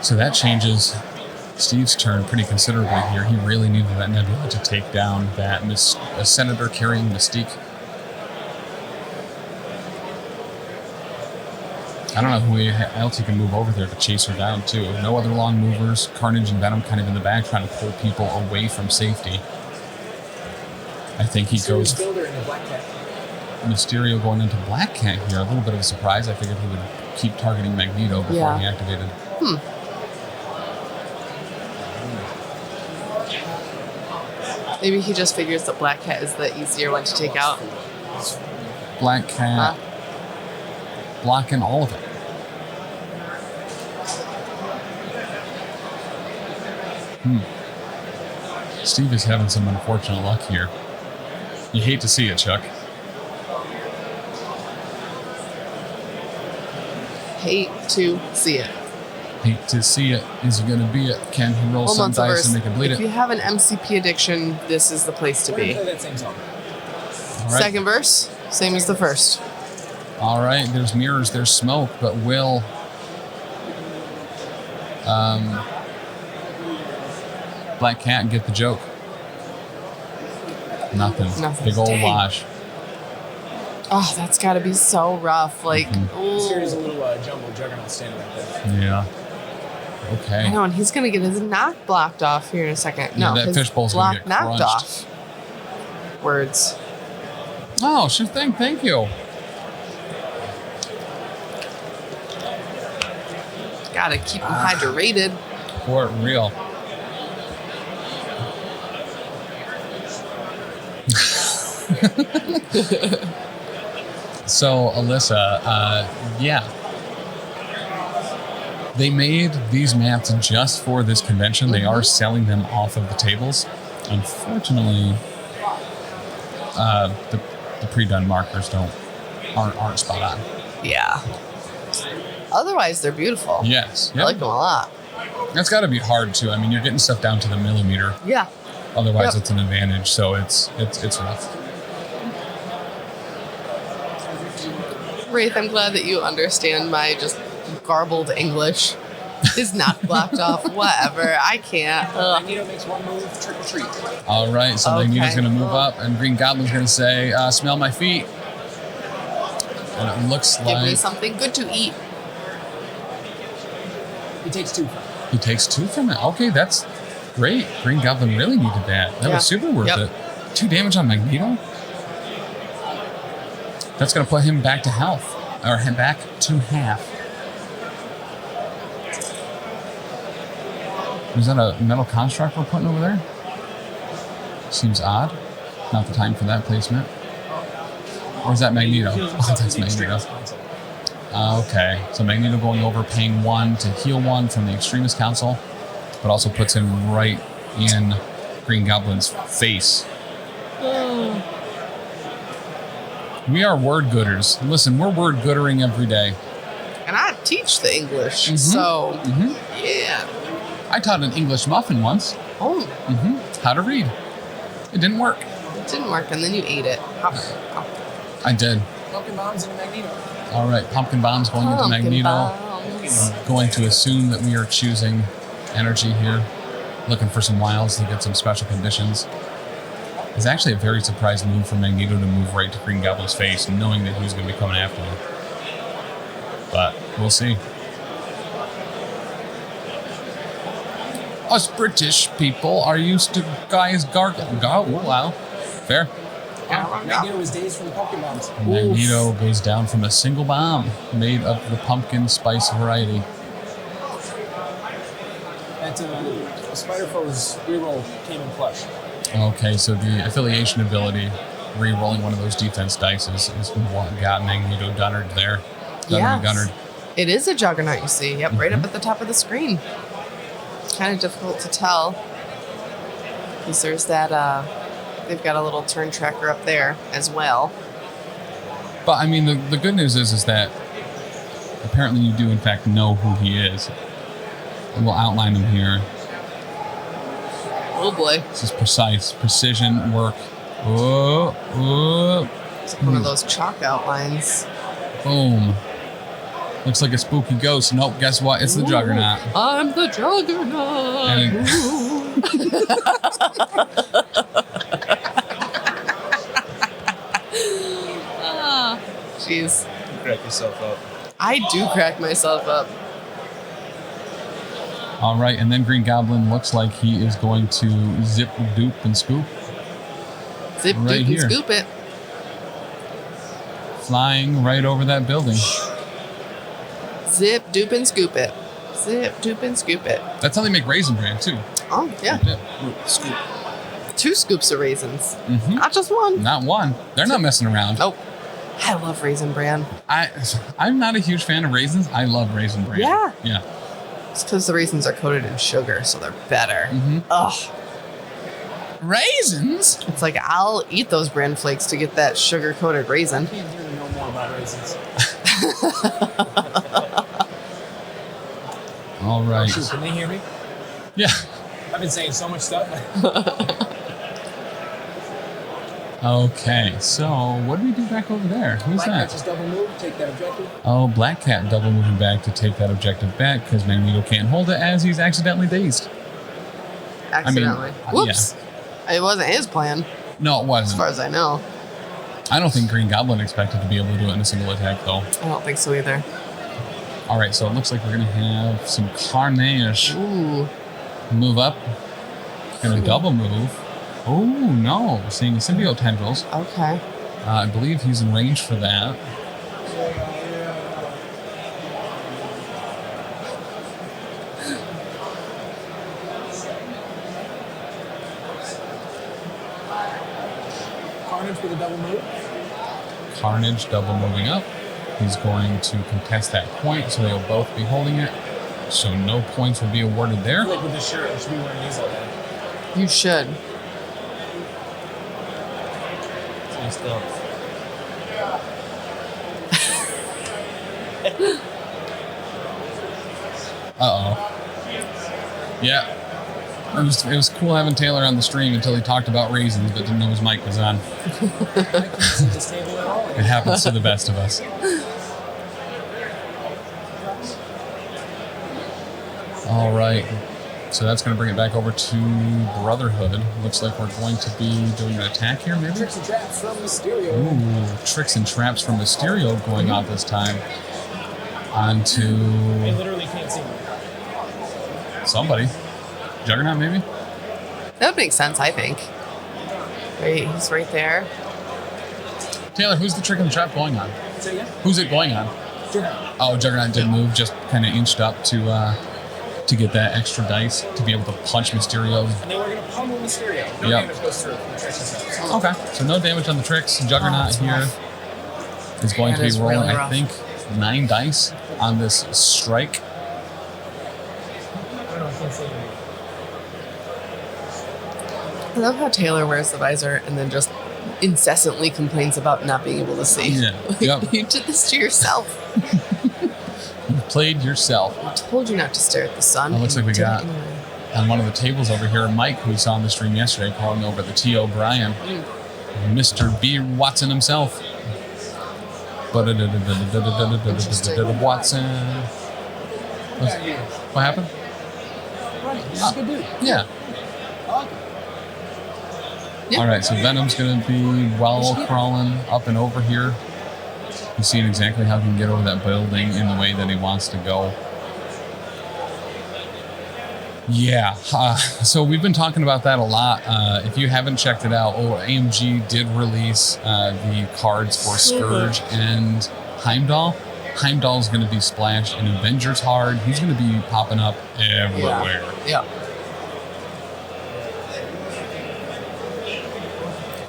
So that changes Steve's turn pretty considerably here. He really needed that Nebula to take down that Senator carrying Mystique. I don't know who else he can move over there to chase her down, too. No other long movers. Carnage and Venom kind of in the back trying to pull people away from safety. I think he goes... Builder into Black Cat. Mysterio going into Black Cat here. A little bit of a surprise. I figured he would keep targeting Magneto before he activated. Maybe he just figures that Black Cat is the easier one to take out. Black Cat blocking all of it. Steve is having some unfortunate luck here. You hate to see it, Chuck. Hate to see it. Hate to see it. Is it going to be it? Can he roll some dice and make it bleed If it? you have an MCP addiction, this is the place to We're gonna be. play that same song. All right. Second verse, same as the first. All right, there's mirrors, there's smoke, but will Black Cat get the joke? Nothing. Nothing. Big old Dang. wash. Oh, that's got to be so rough. Like, Mysterio's a ooh. little jumbo Juggernaut standing right there. Yeah. I Okay. know, and he's going to get his knock blocked off here in a second. Yeah, No, that his fishbowl's gonna block get knocked crunched. off. Words. Oh, sure thing. Thank you. Gotta keep them hydrated. For real. So, Alyssa, yeah. They made these mats just for this convention. They are selling them off of the tables. Unfortunately, the pre-done markers aren't spot on. Yeah. Otherwise, they're beautiful. Yes. I like them a lot. That's got to be hard too. I mean, you're getting stuff down to the millimeter. Yeah. Otherwise, Yep. it's an advantage. So it's rough. Wraith, I'm glad that you understand my just garbled English. Is not blocked off. Whatever. I can't. Ugh. Magneto makes one move, trick or treat. All right. So Okay. Magneto's going to move up, and Green Goblin's going to say, "Smell my feet." And it looks Give me like something good to eat. He takes 2 from it. he takes 2 from it. Okay, that's great. Green Goblin really needed that. That Yeah. was super worth Yep. it. 2 damage on Magneto. That's going to put him back to health, or him back to half. Is that a metal construct we're putting over there? Seems odd. Not the time for that placement. Or is that Magneto? He heals Oh, himself that's with the Magneto. Extremis Council. Okay, so Magneto going over, paying 1 to heal 1 from the Extremis Council, but also puts him right in Green Goblin's face. We are word gooders. Listen, we're word goodering every day. And I teach the English, so yeah. I taught an English muffin once. Oh, How to read. It didn't work. it didn't work, and then you ate it. I did. Pumpkin bombs and a Magneto. All right, pumpkin bombs going into Pumpkin Magneto. bombs. Going to assume that we are choosing energy here. Looking for some wilds to get some special conditions. It's actually a very surprised move for Magneto to move right to Green Goblin's face, knowing that he was going to be coming after him. But we'll see. Us British people are used to guys gargling. Oh, wow. Fair. Magneto is dazed from the pumpkin bombs. Magneto goes down from a single bomb made of the pumpkin spice variety. That Spider-Foe's reroll came in clutch. Okay, so the affiliation ability, re-rolling one of those defense dice is what got Magneto Gunnered there. Gunnered. It is a Juggernaut, you see. Yep, right up at the top of the screen. Kind of difficult to tell. Because there's that, they've got a little turn tracker up there as well. But I mean, the good news is that apparently you do in fact know who he is. And we'll outline him here. Oh boy. This is precise, precision work. Oh, It's one of those chalk outlines. boom. Looks like a spooky ghost. Nope, guess what? It's the Juggernaut. I'm the Juggernaut. And Jeez. Crack yourself up. I do crack myself up. all right, and then Green Goblin looks like he is going to zip, dupe, and scoop. Zip, Right dupe, here. and scoop it. Flying right over that building. Zip, dupe, and scoop it. Zip, dupe, and scoop it. That's how they make Raisin Bran, too. Oh, yeah. Scoop. 2 scoops of raisins. Mhm. Not just one. Not one. They're not messing around. Nope. I love Raisin Bran. I'm not a huge fan of raisins. I love Raisin Bran. Yeah. Yeah. It's because the raisins are coated in sugar, so they're better. Mhm. Ugh. Raisins? It's like, I'll eat those bran flakes to get that sugar-coated raisin. I can't hear to know more about raisins. All right. Shoot, can they hear me? Yeah. I've been saying so much stuff. Okay, so what do we do back over there? Who's Black Cat that? just double move, take that objective. Oh, Black Cat double moving back to take that objective back because Magneto can't hold it as he's accidentally dazed. Accidentally. Whoops. It wasn't his plan, No, it as wasn't. far as I know. I don't think Green Goblin expected to be able to do it in a single attack, though. I don't think so either. All right, so it looks like we're going to have some Carnage Ooh. move up. Going to double move. Oh, no. We're seeing symbiote tendrils. Okay. I believe he's in range for that. Carnage with a double move. Carnage double moving up. He's going to contest that point, so they'll both be holding it. So no points will be awarded there. I feel like with this shirt, I should be wearing these all day. You should. So still. Uh-oh. Yeah. It was cool having Taylor on the stream until he talked about raisins, but didn't know his mic was on. I can't see this table at all. It happens to the best of us. All right. So that's going to bring it back over to Brotherhood. Looks like we're going to be doing an attack here, maybe? Tricks and traps from Mysterio. Ooh, tricks and traps from Mysterio going out this time. Onto I literally can't see me. somebody. Juggernaut, maybe? That would make sense, I think. Right, he's right there. Taylor, who's the trick and trap going on? Say again? Who's it going on? Juggernaut. Oh, Juggernaut did move, just kind of inched up to get that extra dice to be able to punch Mysterio. And then we're going to pummel Mysterio. No Yep. damage goes through from the tricks and traps. Okay, so no damage on the tricks. Juggernaut that's here rough. is going That to be is rolling, really I rough. think, 9 dice on this strike. I don't know, I can't see me. I love how Taylor wears the visor and then just incessantly complains about not being able to see. Yeah, yep. You did this to yourself. You played yourself. I told you not to stare at the sun. It looks like we and you did got it anyway. on one of the tables over here, Mike, who we saw on the stream yesterday, calling over the T. O'Brien. Mr. B. Watson himself. Watson. What happened? Right, he's a good dude. Yeah. I like him. Yeah. All right, so Venom's going to be wall crawling up and over here. He's seeing exactly how he can get over that building in the way that he wants to go. Yeah, so we've been talking about that a lot. If you haven't checked it out, AMG did release the cards for Scourge and Heimdall. Heimdall's going to be splashed in Avengers Hard. He's going to be popping up everywhere. Yeah.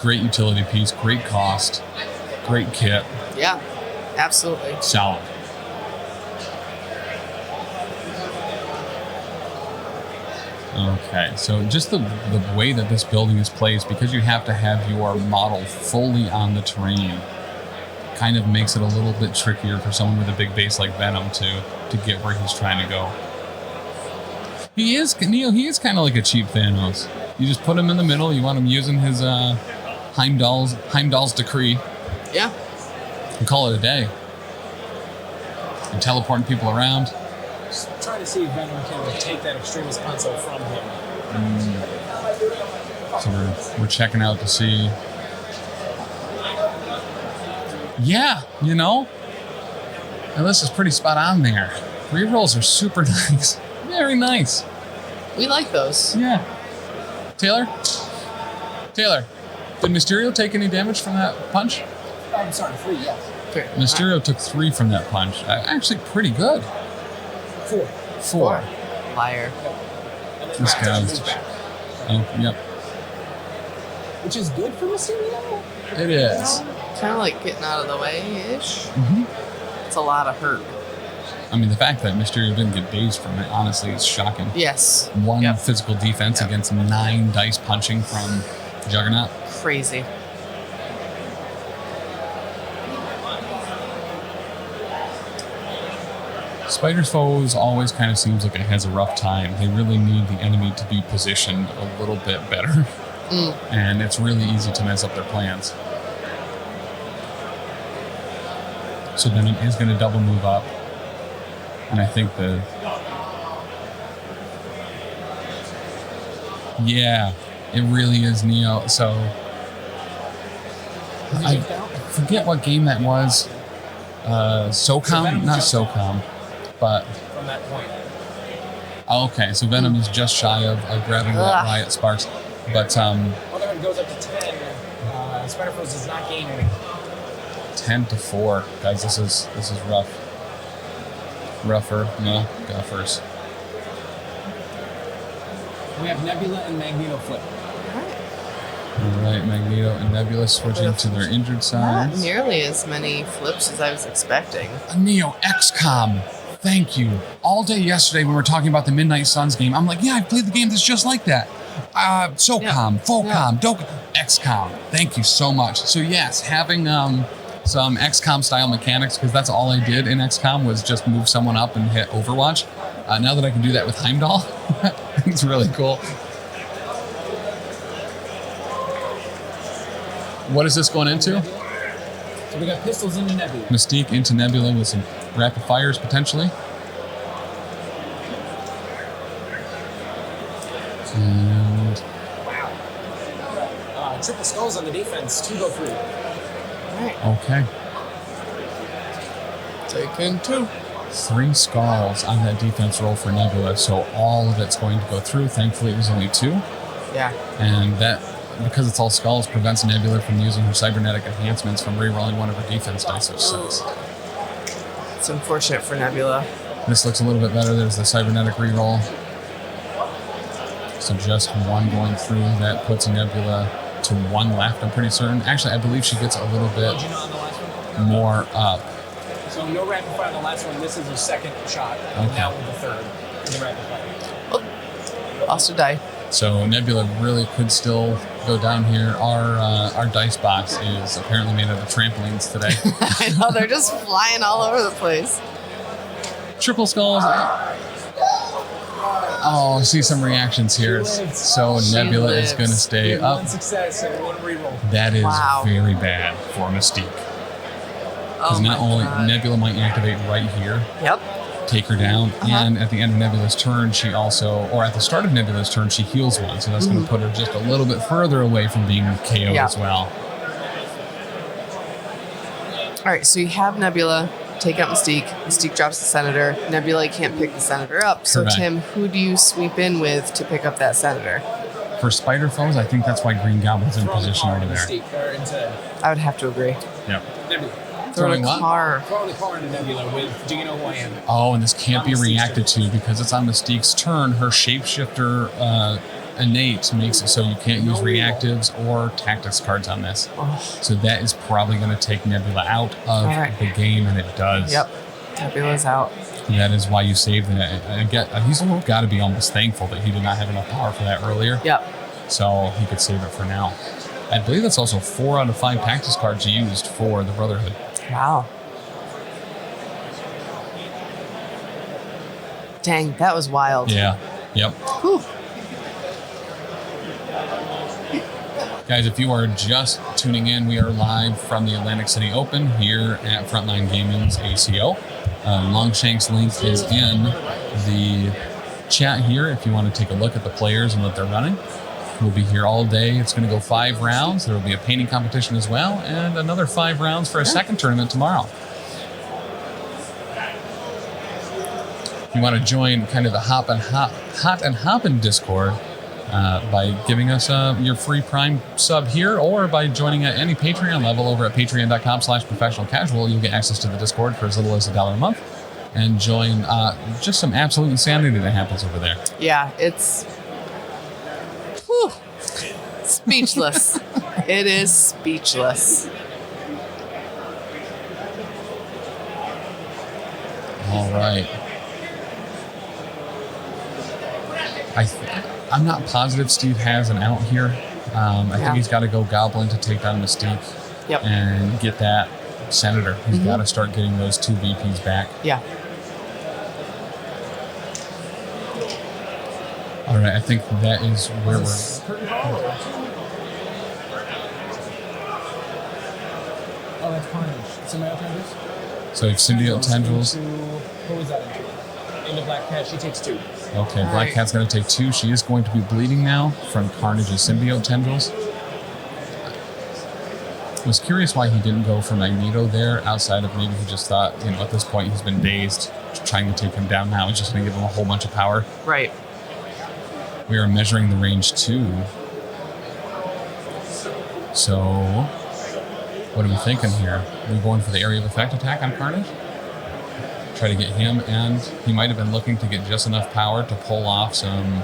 Great utility piece, great cost, great kit, Yeah. Absolutely. solid. Okay, so just the way that this building is placed, because you have to have your model fully on the terrain, kind of makes it a little bit trickier for someone with a big base like Venom to get where he's trying to go. He is, Neil, he is kind of like a cheap Thanos. You just put him in the middle, you want him using his Heimdall's decree, Yeah. and call it a day. And teleporting people around. Just trying to see if Venom can take that Extremis console from him. So we're checking out to see. Yeah, you know, and this is pretty spot on there. Rerolls are super nice. Very nice. We like those. Yeah. Taylor? Taylor, did Mysterio take any damage from that punch? I'm sorry, 3, yes. Mysterio took 3 from that punch. Actually, pretty good. 4. 4. Liar. And then This Riots guy's- moves back. Oh, yep. Which is good for Mysterio. It is. Kind of like getting out of the way-ish. Mhm. It's a lot of hurt. I mean, the fact that Mysterio didn't get dazed from it, honestly, is shocking. Yes. One Yep. physical defense Yep. against 9 dice punching from Juggernaut. Crazy. Spider's Foes always kind of seems like it has a rough time. They really need the enemy to be positioned a little bit better. And it's really easy to mess up their plans. So then it is going to double move up. And I think the... Yeah, it really is Neo. So I forget what game that was. SOCOM? Not SOCOM. But, From that point. oh, okay, so Venom is just shy of grabbing that Ugh. Riot Sparks. But Whether it goes up to 10, Spider-Foes does not gain any. 10 to 4. Guys, this is rough. Rougher, no, guffers. We have Nebula and Magneto flip. All right, Magneto and Nebula switching to their injured Not sides. nearly as many flips as I was expecting. Neo XCOM, thank you. All day yesterday when we were talking about the Midnight Suns game, I'm like, yeah, I played the game that's just like that. SOCOM, FOCOM, XCOM. Thank you so much. So yes, having some XCOM style mechanics, because that's all I did in XCOM was just move someone up and hit Overwatch. Now that I can do that with Heimdall, it's really cool. What is this going into? So we got pistols into Nebula. Mystique into Nebula with some rapid fires potentially. And Triple skulls on the defense. 2 go through. okay, Taken 2. 3 skulls on that defense roll for Nebula, so all of it's going to go through. Thankfully, it was only 2, Yeah. and that, because it's all skulls, prevents Nebula from using her cybernetic enhancements from re-rolling one of her defense dice of 6. It's unfortunate for Nebula. This looks a little bit better. There's the cybernetic re-roll. So just 1 going through. That puts Nebula to 1 left, I'm pretty certain. Actually, I believe she gets a little bit Did you not on the last one? more up. So no rapid fire on the last one. This is the second shot. And Okay. now with the third. In the rapid fire. Lost a die. So Nebula really could still go down here. Our dice box is apparently made out of trampolines today. I know, they're just flying all over the place. Triple skulls. Oh, I see some reactions here. So She Nebula is lives. going to We stay had up. 1 success and 1 reroll. That is Wow. very bad for Mystique. Because Oh not my only God. Nebula might activate right here, Yep. take her down, Uh-huh. and at the end of Nebula's turn, she also, or at the start of Nebula's turn, she heals 1. So that's going to put her just a little bit further away from being KO'd Yeah. as well. All right, so you have Nebula take out Mystique. Mystique drops the Senator. Nebula can't pick the Senator up. So, Correct. Tim, who do you sweep in with to pick up that Senator? For spider foes, I think that's why Green Goblin's in Throwing the position car over into there. Mystique, or into I would have to agree. Yep. Nebula. Throwing a what? car. Throwing the car into Nebula with Do You Know Who I Am? Oh, and this can't be On Mystique's reacted to because it's on Mystique's turn. Her shapeshifter innate makes it so you can't use reactives or tactics cards on this. Oh, So that is probably going to take Nebula out of All right. the game, and it does. yep. Nebula's out. That is why you saved it. I get he's got to be almost thankful that he did not have enough power for that earlier. Yep. So he could save it for now. I believe that's also 4 out of 5 tactics cards used for the Brotherhood. Wow. Dang, that was wild. Yeah. Yep. Whew. Guys, if you are just tuning in, we are live from the Atlantic City Open here at Frontline Gaming's ACO. Longshank's link is in the chat here if you want to take a look at the players and what they're running. We'll be here all day. It's going to go 5 rounds. There will be a painting competition as well, and another 5 rounds for a second tournament tomorrow. If you want to join kind of the hot and hoppin' Discord by giving us your free Prime sub here, or by joining at any Patreon level over at patreon.com/professionalcasual, you'll get access to the Discord for as little as $1 a month, and join just some absolute insanity that happens over there. Yeah, it's whew, speechless. It is speechless. All right. I'm not positive Steve has an out here. I Yeah. think he's got to go Goblin to take down Mystique Yep. and get that Senator. He's got to start getting those 2 VPs back. Yeah. All right, I think that is where we're... Curtain call or? Oh, that's Carnage. Somebody else tendrils? So if Symbiote Tendrils... Who was that into? Into Black Cat, she takes 2. Okay, All Black right. Cat's going to take 2. She is going to be bleeding now from Carnage's Symbiote Tendrils. I was curious why he didn't go for Magneto there, outside of maybe he just thought, at this point he's been dazed. Trying to take him down now is just going to give him a whole bunch of power. Right. We are measuring the range 2. So, what are we thinking here? Are we going for the area of effect attack on Carnage? Try to get him, and he might have been looking to get just enough power to pull off some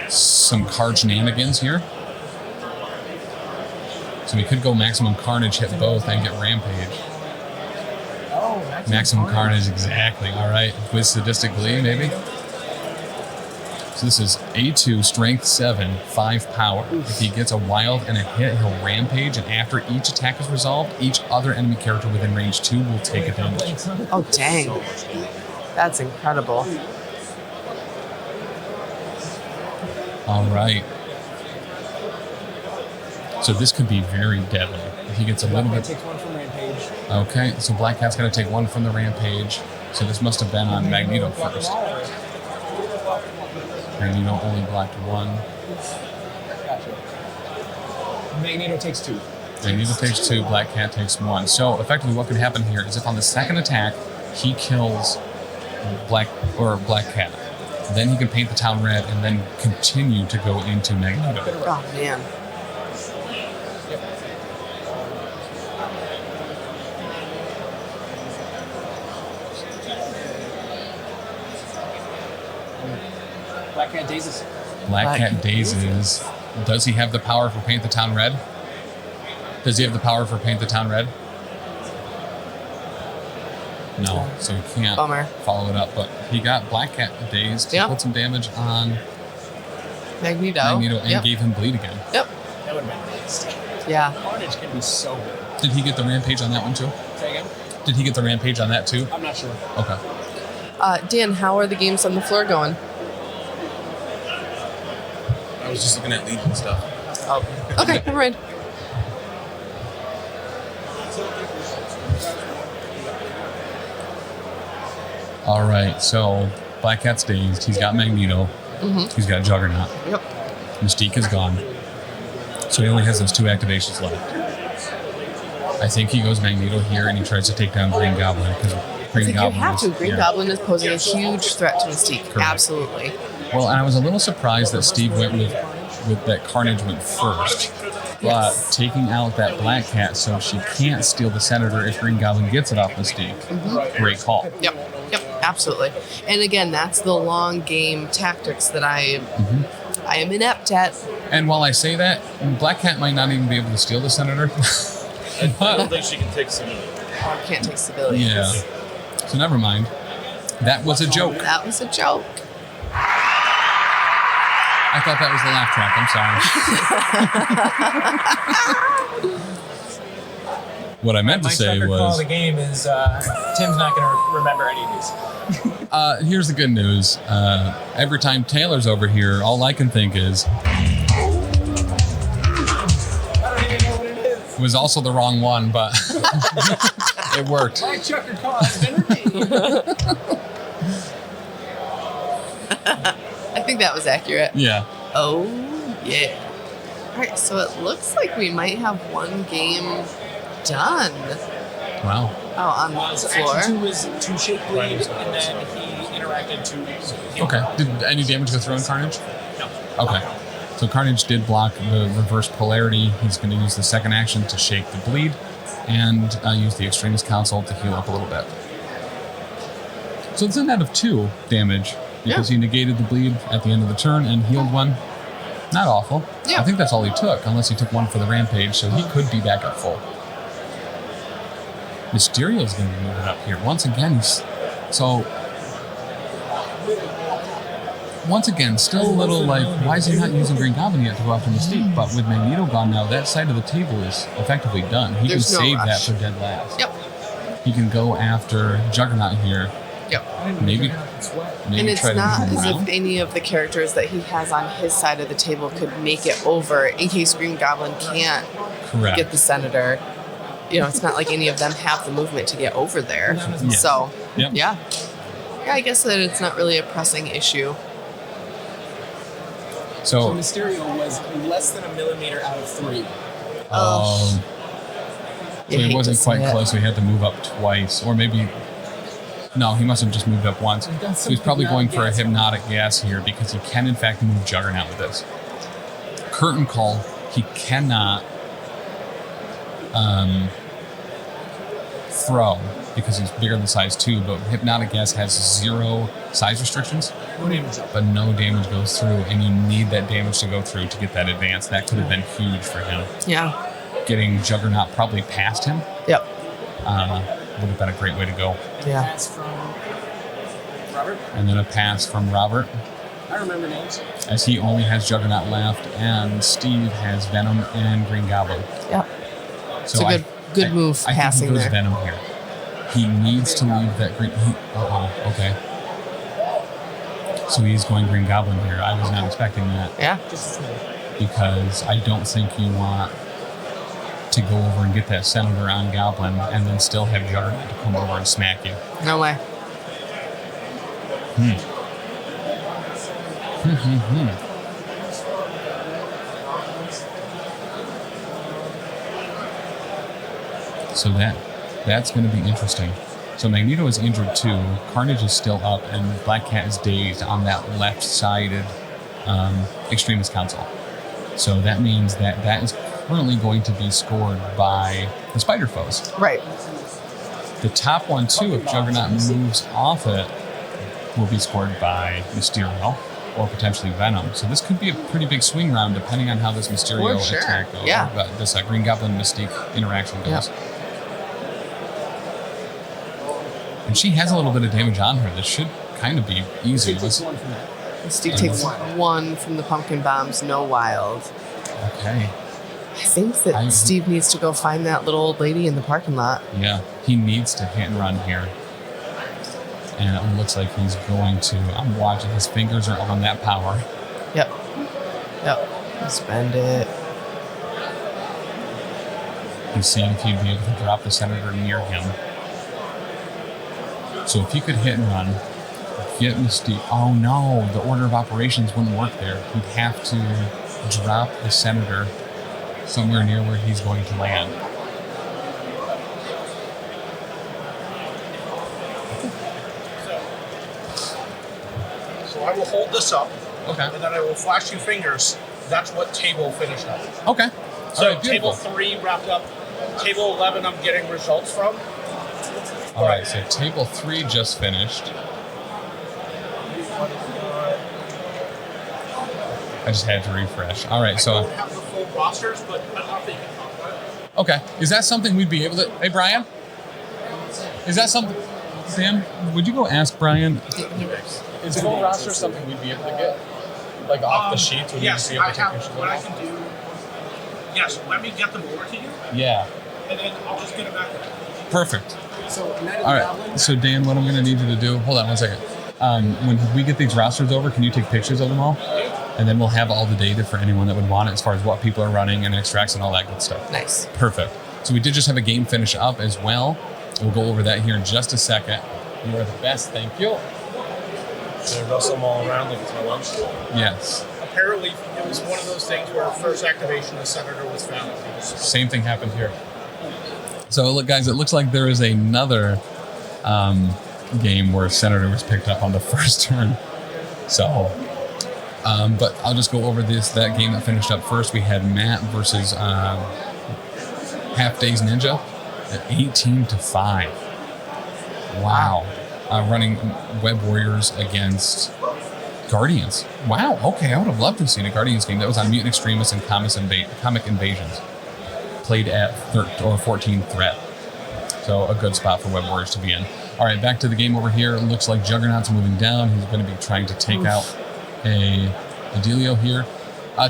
some card shenanigans here. So we could go Maximum Carnage, hit both, and get Rampage. Oh, Maximum Carnage, exactly. All right. With Sadistic Glee, maybe. So this is A2, Strength 7, 5 Power. If he gets a wild and a hit, he'll Rampage, and after each attack is resolved, each other enemy character within range 2 will take a damage. Oh, dang. That's incredible. All right. So this could be very deadly. If he gets a little bit... takes one from Rampage. Okay, so Black Cat's going to take one from the Rampage. So this must have been on Magneto first. Magneto only blocked one. Gotcha. Magneto takes 2. Magneto takes 2, Black Cat takes 1. So effectively what could happen here is if on the second attack, he kills Black Cat, then he can paint the town red and then continue to go into Magneto. Oh, man. Black Cat dazes. Black Cat dazes. Does he have the power for paint the town red? Does he have the power for paint the town red? No, so he can't Bummer. follow it up. But he got Black Cat dazed. Yep. He put some damage on Magneto. and gave him bleed again. Yep. That would have been nice. Yeah. Carnage can be so good. Did he get the Rampage on that one too? Say again? Did he get the Rampage on that too? I'm not sure. Okay. Dan, how are the games on the floor going? I was just looking at lead and stuff. Oh. Okay, never mind. All right, so Black Cat's dazed. He's got Magneto. He's got Juggernaut. Yep. Mystique is gone. So he only has those 2 activations left. I think he goes Magneto here and he tries to take down Green Goblin because Green You Goblin have to. is- Green yeah. Goblin is posing a huge threat to Mystique. Correct. Absolutely. Well, and I was a little surprised that Steve went with that Carnage went first. But Yes. taking out that Black Cat so she can't steal the Senator if Green Goblin gets it off Mystique. Great call. Yep. Yep. Absolutely. And again, that's the long game tactics that I am inept at. And while I say that, Black Cat might not even be able to steal the Senator. I don't think she can take some. I can't take stability. Yeah. So never mind. That was a joke. That was a joke. I thought that was the laugh track. I'm sorry. What I meant to My say sucker call of was, the game is Tim's not going to remember any of these. here's the good news. Every time Taylor's over here, all I can think is, I don't even know what it is. it was also the wrong one, but it worked. My chucker call has been redeemed. I think that was accurate. Yeah. Oh, yeah. All right, so it looks like we might have one game done. Wow. Oh, on the So floor. action 2 was to shake bleed, and then he interacted to heal. Okay. Did any damage go through on Carnage? No. Okay. So Carnage did block the reverse polarity. He's going to use the second action to shake the bleed and use the Extremis console to heal up a little bit. So it's a net of 2 damage because he negated the bleed at the end of the turn and healed 1. Not awful. Yeah. I think that's all he took, unless he took 1 for the Rampage, so he could be back at full. Mysterio's going to be moving up here. Once again, still a little like, why is he not using Green Goblin yet to go after Mystique? But with Magneto gone now, that side of the table is effectively done. He There's can no save that rush. for dead last. Yep. He can go after Juggernaut here. Yep. Maybe And it's try to not move him as if around. any of the characters that he has on his side of the table could make it over in case Green Goblin can't Correct. get the Senator. You know, it's not like any of them have the movement to get over there. Yeah. So, Yep. yeah. Yeah, I guess that it's not really a pressing issue. So So, Mysterio was less than a millimeter out of 3. so You he hate wasn't to quite see it. close. So he had to move up twice, or maybe. No, he must have just moved up once. We've done So he's probably something going for a hypnotic gas here because he can, in fact, move Juggernaut with this. Curtain call, he cannot throw because he's bigger than size 2, but hypnotic gas has 0 size restrictions, No damage up. but no damage goes through, and you need that damage to go through to get that advance. That could have been huge for him. Yeah. Getting Juggernaut probably past him Yep. would have been a great way to go. Yeah. Pass from Robert. And then a pass from Robert, I remember names. as he only has Juggernaut left, and Steve has Venom and Green Goblin. Yep. So It's a good move I passing think he goes there. Venom here. He needs to leave that green. Okay. So he's going Green Goblin here. I was not expecting that, Yeah. Just a smidge. because I don't think you want to go over and get that Senator on Goblin and then still have Juggernaut to come over and smack you. No way. So that's going to be interesting. So Magneto is injured too. Carnage is still up, and Black Cat is dazed on that left-sided Extremis console. So that means that is currently going to be scored by the Spider Foes. Right. The top one too, if Juggernaut moves off it, will be scored by Mysterio or potentially Venom. So this could be a pretty big swing round depending on how this Mysterio For sure. attack goes. Yeah. This Green Goblin Mystique interaction goes. Yep. And she has a little bit of damage on her. This should kind of be easy. Take this one from that. Mystique takes one from the pumpkin bombs, no wild. Okay. I think that I- Steve needs to go find that little old lady in the parking lot. Yeah, he needs to hit and run here. And it looks like he's going to. I'm watching. His fingers are on that power. Yep. Yep. Spend it. He's seeing if he'd be able to drop the Senator near him. So if he could hit and run, get Mystique. Oh no, the order of operations wouldn't work there. He'd have to drop the Senator somewhere near where he's going to land. So I will hold this up, Okay. and then I will flash you fingers. That's what table finished up. Okay. So All right, beautiful. table 3 wrapped up. Table 11 I'm getting results from. All right, so table 3 just finished. I just had to refresh. All right, I so don't have the full rosters, but enough that you can talk about it. okay, is that something we'd be able to? Hey, Brian, is that something? Sam, would you go ask Brian? Is full roster something we'd be able to get, like off the sheets? Would Yes, you be able I to take have. pictures What I of can do. Yes, let me get them over to you, them? Yeah, and then I'll just get it back. perfect. So Night of the All Goblin. right, so Dan, what I'm going to need you to do? Hold on one second. When we get these rosters over, can you take pictures of them all? And then we'll have all the data for anyone that would want it, as far as what people are running and extracts and all that good stuff. Nice. Perfect. So we did just have a game finish up as well. We'll go over that here in just a second. You are the best, thank you. Should I rustle them all around like it's my lunch? Yes. Apparently, it was one of those things where first activation, the Senator was found. Same thing happened here. So look, guys, it looks like there is another game where Senator was picked up on the first turn. So, but I'll just go over that game that finished up first. We had Matt versus Half Days Ninja at 18-5. Wow. Running Web Warriors against Guardians. Wow. Okay, I would have loved to have seen a Guardians game. That was on Mutant Extremis and Comic Invasions. Played at 14 threat. So a good spot for Web Warriors to be in. All right, back to the game over here. It looks like Juggernaut's moving down. He's going to be trying to take out a Delio here.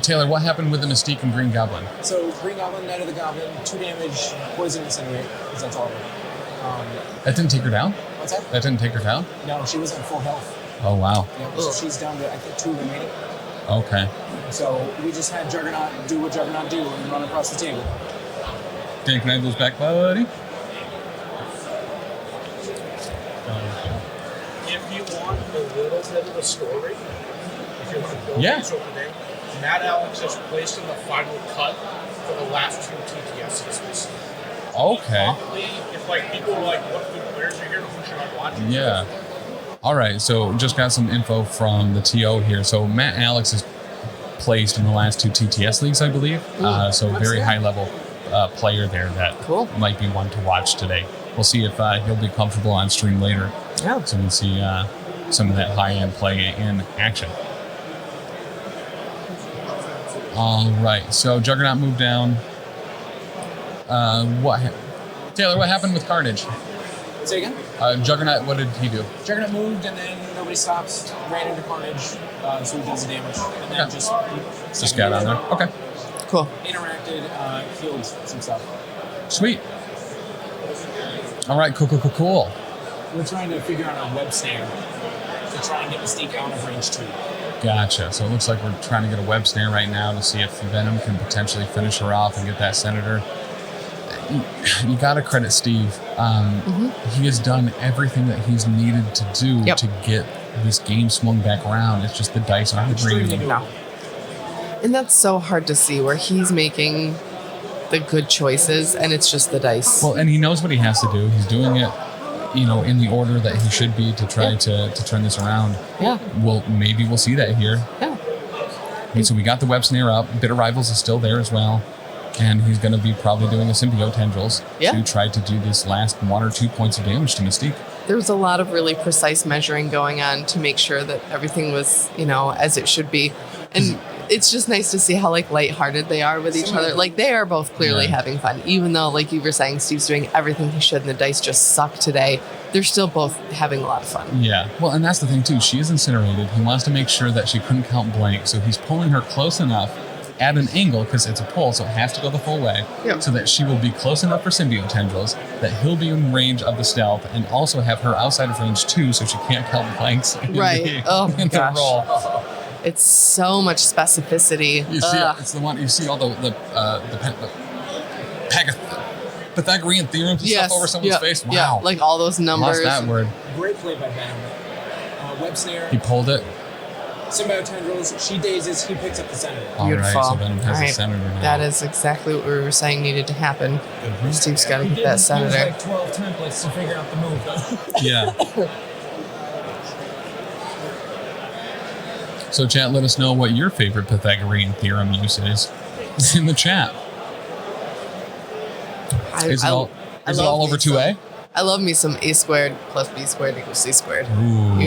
Taylor, what happened with the Mystique and Green Goblin? So Green Goblin, Night of the Goblin, 2 damage, poison, incinerate, because that's all of it. That didn't take her down? What's that? That didn't take her down? No, she was on full health. Oh, wow. Yeah, so she's down to, I think, 2 remaining. Okay. So we just had Juggernaut do what Juggernaut do and run across the table. Dan, can I have those back, buddy? If you want a little bit of a story, if you want to build Yeah. this over there, Matt Alex is placed in the final cut for the last 2 TTS seasons. Okay. Probably, if like people are like, what good players are here? Who should I watch? Yeah. All right, so just got some info from the TO here. So Matt Alex is placed in the last 2 TTS leagues, I believe. So very high level player there that Cool. might be one to watch today. We'll see if he'll be comfortable on stream later. Yeah. So we can see some of that high-end play in action. All right, so Juggernaut moved down. Taylor, what happened with Carnage? Say again? Juggernaut, what did he do? Juggernaut moved, and then nobody stops. Ran into Carnage, so he does the damage, and then Just got on there. Okay, Cool. interacted, healed some stuff. sweet. All right, cool. We're trying to figure out a web snare to try and get Mystique out of range 2. Gotcha. So it looks like we're trying to get a web snare right now to see if Venom can potentially finish her off and get that Senator. You got to credit Steve. He has done everything that he's needed to do to get this game swung back around. It's just the dice aren't agreeing. No. And that's so hard to see where he's making the good choices and it's just the dice. Well, and he knows what he has to do. He's doing it, in the order that he should be to try to turn this around. Yeah. Well, maybe we'll see that here. Yeah. Okay, so we got the web snare up. Bitter Rivals is still there as well. And he's going to be probably doing a symbiote tendrils to try to do this last 1 or 2 points of damage to Mystique. There was a lot of really precise measuring going on to make sure that everything was, as it should be. And it's just nice to see how lighthearted they are with each other. They are both clearly having fun, even though, like you were saying, Steve's doing everything he should and the dice just suck today. They're still both having a lot of fun. Yeah. Well, and that's the thing too. She is incinerated. He wants to make sure that she couldn't count blank, so he's pulling her close enough at an angle, because it's a pull, so it has to go the full way, so that she will be close enough for symbiote tendrils, that he'll be in range of the stealth, and also have her outside of range too, so she can't count blanks. Right. Oh my gosh. Roll. It's so much specificity. You see, it's the one you see all the Pythagorean theorems and stuff over someone's face. Wow. Yeah, all those numbers. Lost that word. Great play by Venom. Web snare. He pulled it. Symbiote tendrils. She dazes. He picks up the Senator. Beautiful. All right, so Venom has the Senator now. That is exactly what we were saying needed to happen. Steve's got to get that Senator. Use 12 templates to figure out the move, though. Yeah. So, chat, let us know what your favorite Pythagorean theorem use is in the chat. Is it all over 2A? I love me some A squared plus B squared equals C squared. Ooh.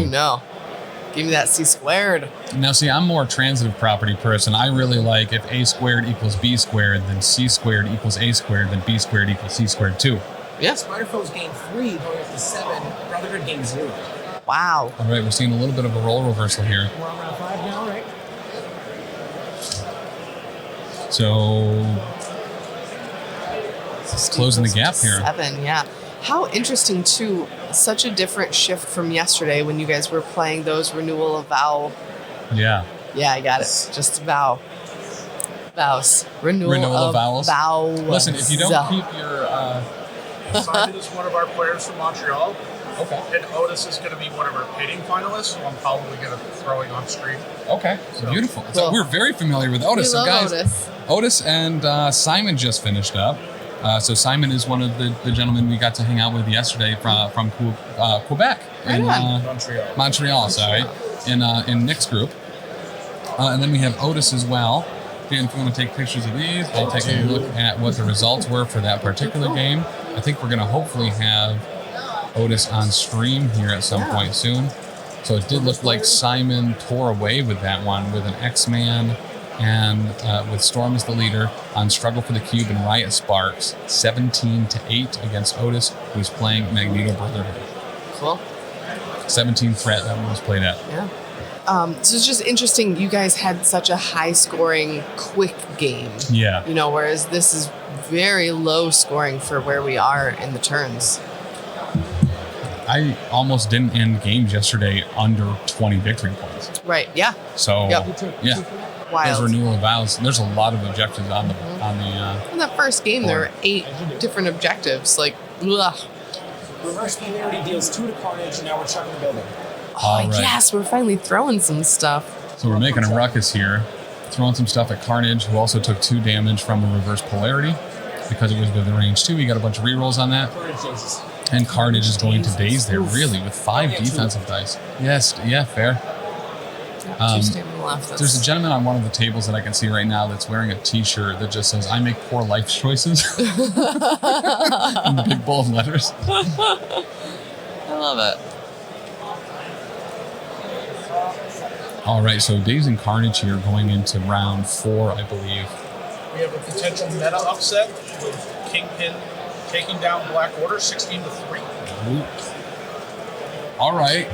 Give me that C squared. Now, see, I'm more transitive property person. I really like if A squared equals B squared, then C squared equals A squared, then B squared equals C squared too. Yeah. Spider-Foes gain 3, going up to 7. Brotherhood gains 0. Wow. All right, we're seeing a little bit of a role reversal here. We're on round 5 now, right? So, closing the gap here. 7, yeah. How interesting, too. Such a different shift from yesterday when you guys were playing those Renewal of Vow. Yeah. Yeah, I got it. Just Vow. Vows. Renewal of Vowels. Vows. Listen, if you don't keep your... Simon is one of our players from Montreal. Okay. And Otis is going to be one of our pitting finalists, so I'm probably going to be throwing on stream. Okay. Beautiful. So Cool. we're very familiar with Otis. We So love guys, Otis and Simon just finished up. So Simon is one of the gentlemen we got to hang out with yesterday from Quebec. In Montreal, sorry. In Nick's group. And then we have Otis as well. Dan, if you want to take pictures of these, I'll take a look at what the results were for that particular game. I think we're going to hopefully have Otis on stream here at some point soon. So it did look like Simon tore away with that one with an X-Man and with Storm as the leader on Struggle for the Cube and Riot Sparks, 17-8 against Otis, who's playing Magneto Brotherhood. Cool. 17 threat that one was played at. Yeah. So it's just interesting. You guys had such a high-scoring, quick game. Yeah. Whereas this is very low scoring for where we are in the turns. I almost didn't end games yesterday under 20 victory points. Right. Yeah. So, yeah. Wild. Those renewal of vows. There's a lot of objectives on the In that first game, there were 8 different objectives. Ugh. Reverse polarity deals 2 to Carnage, and now we're chucking the building. Oh, right. Yes, we're finally throwing some stuff. So we're making a ruckus here. Throwing some stuff at Carnage, who also took 2 damage from a reverse polarity. Because it was within range 2, we got a bunch of rerolls on that. And Carnage is going to daze there, really, with 5 defensive dice. Yes, yeah, fair. 2 stamina left. There's a gentleman on one of the tables that I can see right now that's wearing a t-shirt that just says, "I make poor life choices." In big bold letters. I love it. All right, so Days and Carnage here going into round 4, I believe. We have a potential meta upset with Kingpin taking down Black Order 16-3. All right.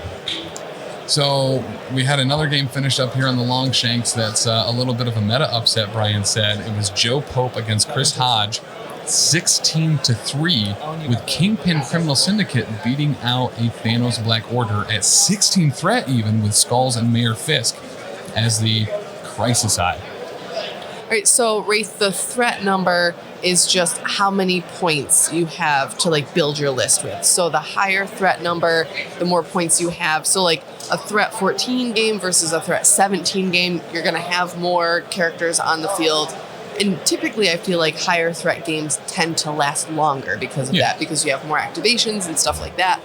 So we had another game finished up here on the Longshanks that's a little bit of a meta upset, Brian said. It was Joe Pope against Chris Hodge, 16-3, with Kingpin Criminal Syndicate beating out a Thanos Black Order at 16 threat even, with Skrulls and Mayor Fisk as the Crisis Eye. All right, so Wraith, the threat number is just how many points you have to like build your list with. So the higher threat number, the more points you have. So like a threat 14 game versus a threat 17 game, you're going to have more characters on the field. And typically I feel like higher threat games tend to last longer because of that, because you have more activations and stuff like that.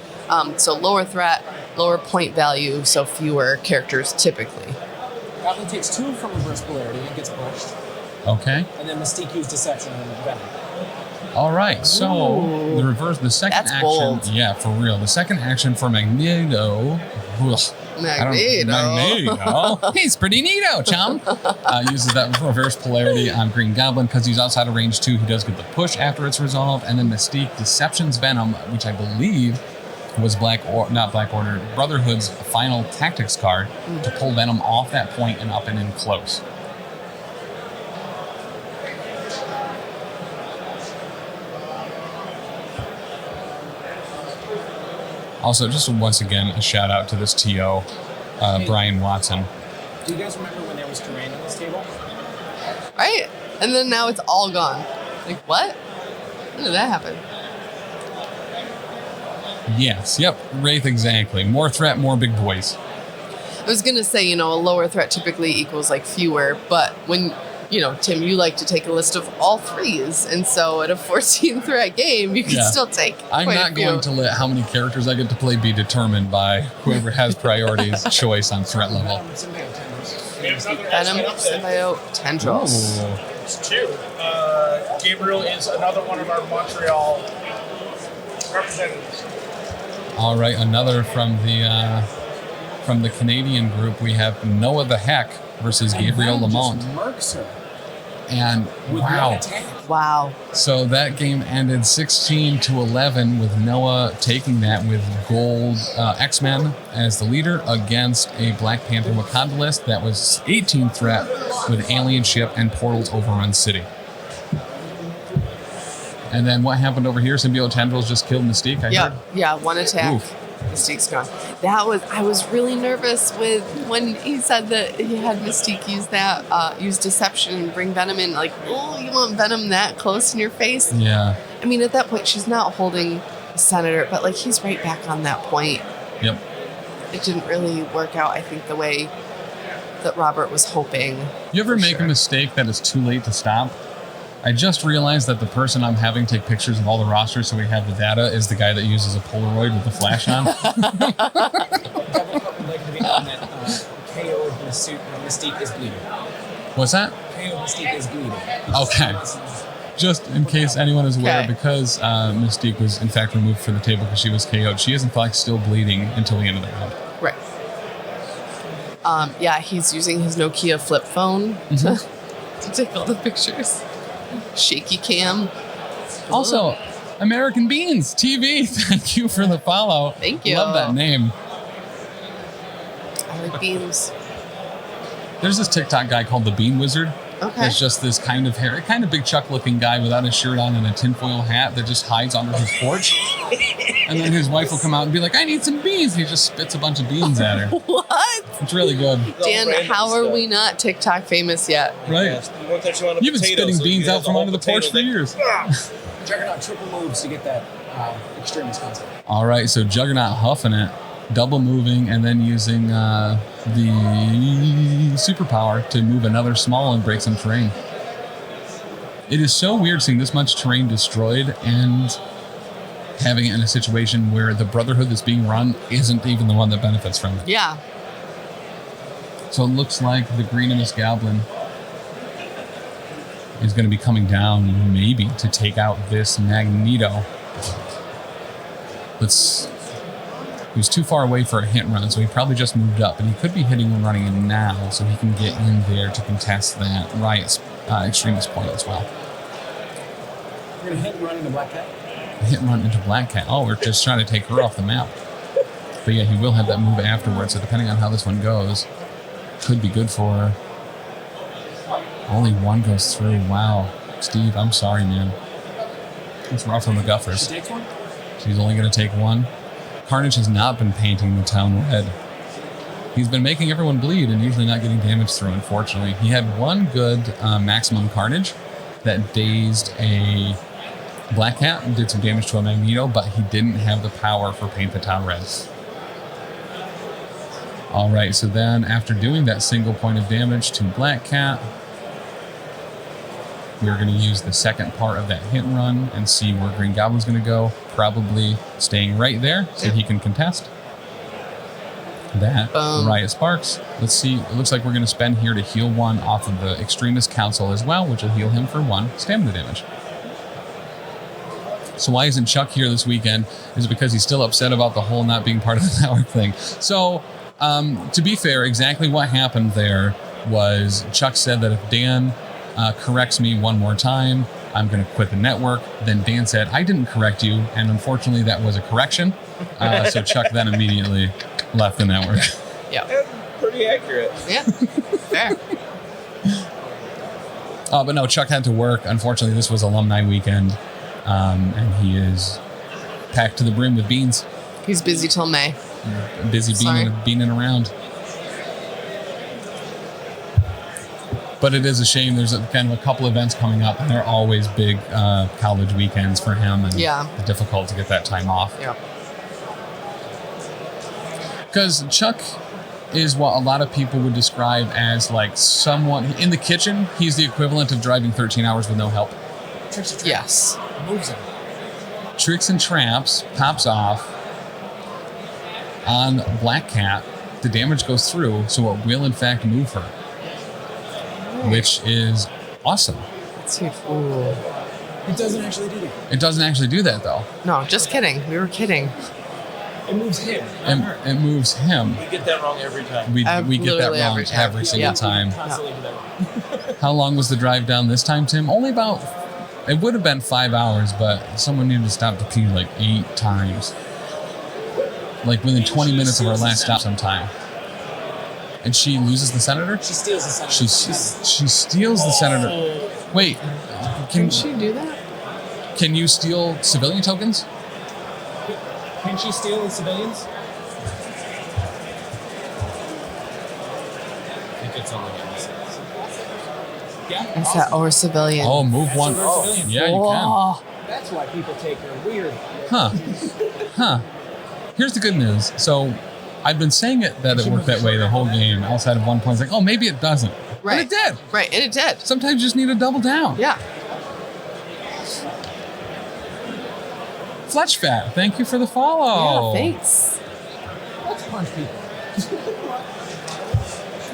So lower threat, lower point value, so fewer characters typically. Goblin takes 2 from reverse polarity and gets pushed. Okay. And then Mystique used Deception and Venom. All right. So the second That's action. bold. Yeah, for real. The second action for Magneto. Magneto. He's pretty neato, chum. Uses that reverse polarity on Green Goblin because he's outside of range 2. He does get the push after it's resolved. And then Mystique Deception's Venom, which I believe was not Black Order, Brotherhood's final tactics card to pull Venom off that point and up and in close. Also, just once again, a shout out to this TO, Brian Watson. Do you guys remember when there was terrain on this table? Right? And then now it's all gone. Like, what? When did that happen? Yes, yep, Wraith, exactly. More threat, more big boys. I was going to say, a lower threat typically equals like fewer, but when, Tim, you like to take a list of all 3s, and so at a 14 threat game, you can still take I'm quite not a few. going to let how many characters I get to play be determined by whoever has priorities choice on threat level. Venom, Symbiote, Tendrils. Ooh. It's 2. Gabriel is another one of our Montreal representatives. All right, another from the Canadian group. We have Noah the Heck versus Gabriel Lamont. Murks her. And wow. Wow. So that game ended 16-11 with Noah taking that with gold X-Men as the leader against a Black Panther Wakanda list that was 18 threat with alien ship and portals overrun city. And then what happened over here? Symbiote Tendrils just killed Mystique, I heard. Yeah, one attack. Oof. Mystique's gone. I was really nervous when he said that he had Mystique use Deception and bring Venom in. Like, oh, you want Venom that close in your face? Yeah. I mean, at that point, she's not holding the Senator, but like he's right back on that point. Yep. It didn't really work out, I think, the way that Robert was hoping. You ever make a mistake that is too late to stop? I just realized that the person I'm having take pictures of all the rosters so we have the data is the guy that uses a Polaroid with the flash on. KO Mystique is bleeding. What's that? KO Mystique is bleeding. Okay. Just in case anyone is aware, Okay. because Mystique was in fact removed from the table because she was KO'd, she is in fact still bleeding until the end of the round. Right. He's using his Nokia flip phone to take all the pictures. Shaky cam. Also, American Beans TV, thank you for the follow. Thank you. Love that name. I like beans. There's this TikTok guy called the Bean Wizard. Okay. It's just this kind of big Chuck looking guy without a shirt on and a tinfoil hat that just hides under his porch. And then his wife will come out and be like, I need some beans. He just spits a bunch of beans at her. What? It's really good. Dan, how are we not TikTok famous yet? Right. You've been spitting beans out from under the porch for years. Juggernaut triple moves to get that Extremis concept. All right, so Juggernaut huffing it, double moving, and then using the superpower to move another small and break some terrain. It is so weird seeing this much terrain destroyed and having it in a situation where the Brotherhood that's being run isn't even the one that benefits from it. Yeah. So it looks like the greenest Goblin is going to be coming down maybe to take out this Magneto. He was too far away for a hit run, so he probably just moved up. And he could be hitting and running in now, so he can get in there to contest that Riots Extremis point as well. We're going to hit and run into Black Cat. Hit and run into Black Cat. Oh, we're just trying to take her off the map. But yeah, he will have that move afterwards, so depending on how this one goes, could be good for her. Only one goes through. Wow. Steve, I'm sorry, man. It's rough on the Guffers. She takes one? She's only going to take one. Carnage has not been painting the town red. He's been making everyone bleed and usually not getting damage through, unfortunately. He had one good maximum Carnage that dazed a Black Cat and did some damage to a Magneto, but he didn't have the power for Paint the Town Red. All right, so then after doing that single point of damage to Black Cat, we're going to use the second part of that hit and run and see where Green Goblin's going to go. Probably staying right there so he can contest that Riot Sparks. Let's see. It looks like we're going to spend here to heal one off of the Extremist Council as well, which will heal him for 1 stamina damage. So why isn't Chuck here this weekend? Is it because he's still upset about the whole not being part of the network thing? So to be fair, exactly what happened there was Chuck said that if Dan corrects me one more time, I'm going to quit the network. Then Dan said, I didn't correct you. And unfortunately, that was a correction. So Chuck then immediately left the network. Yeah. Pretty accurate. Yeah. Fair. But no, Chuck had to work. Unfortunately, this was alumni weekend. And he is packed to the brim with beans. He's busy till May. Busy beaning around. But it is a shame. There's kind of a couple events coming up, and they're always big college weekends for him, and it's difficult to get that time off. Yeah. Because Chuck is what a lot of people would describe as like someone in the kitchen. He's the equivalent of driving 13 hours with no help. Yes. Moves him. Tricks and Traps pops off on Black Cat. The damage goes through, so it will in fact move her. Which is awesome. Let's see. Ooh. It doesn't actually do that. It doesn't actually do that, though. No, just kidding. We were kidding. It moves him. It moves him. We get that wrong every time. We get that wrong every single time. Constantly do that wrong. How long was the drive down this time, Tim? Only about... It would have been 5 hours, but someone needed to stop to pee like 8 times. Like within 20 minutes of our last stop sometime. And she loses the senator? She steals the senator. She steals the senator. Wait, Can she do that? Can you steal civilian tokens? Can she steal the civilians? I think it's on the inside. Yeah. It's that or civilian. Oh, move one. civilian. Yeah, you can. Oh, That's why people take her weird. Huh. Here's the good news. So I've been saying that it worked that way the whole game, outside of one point. It's like, oh, maybe it doesn't. right. But it did. Right, and it did. Sometimes you just need to double down. Yeah. Fletch Fat, thank you for the follow. Yeah, thanks. Let's punch people.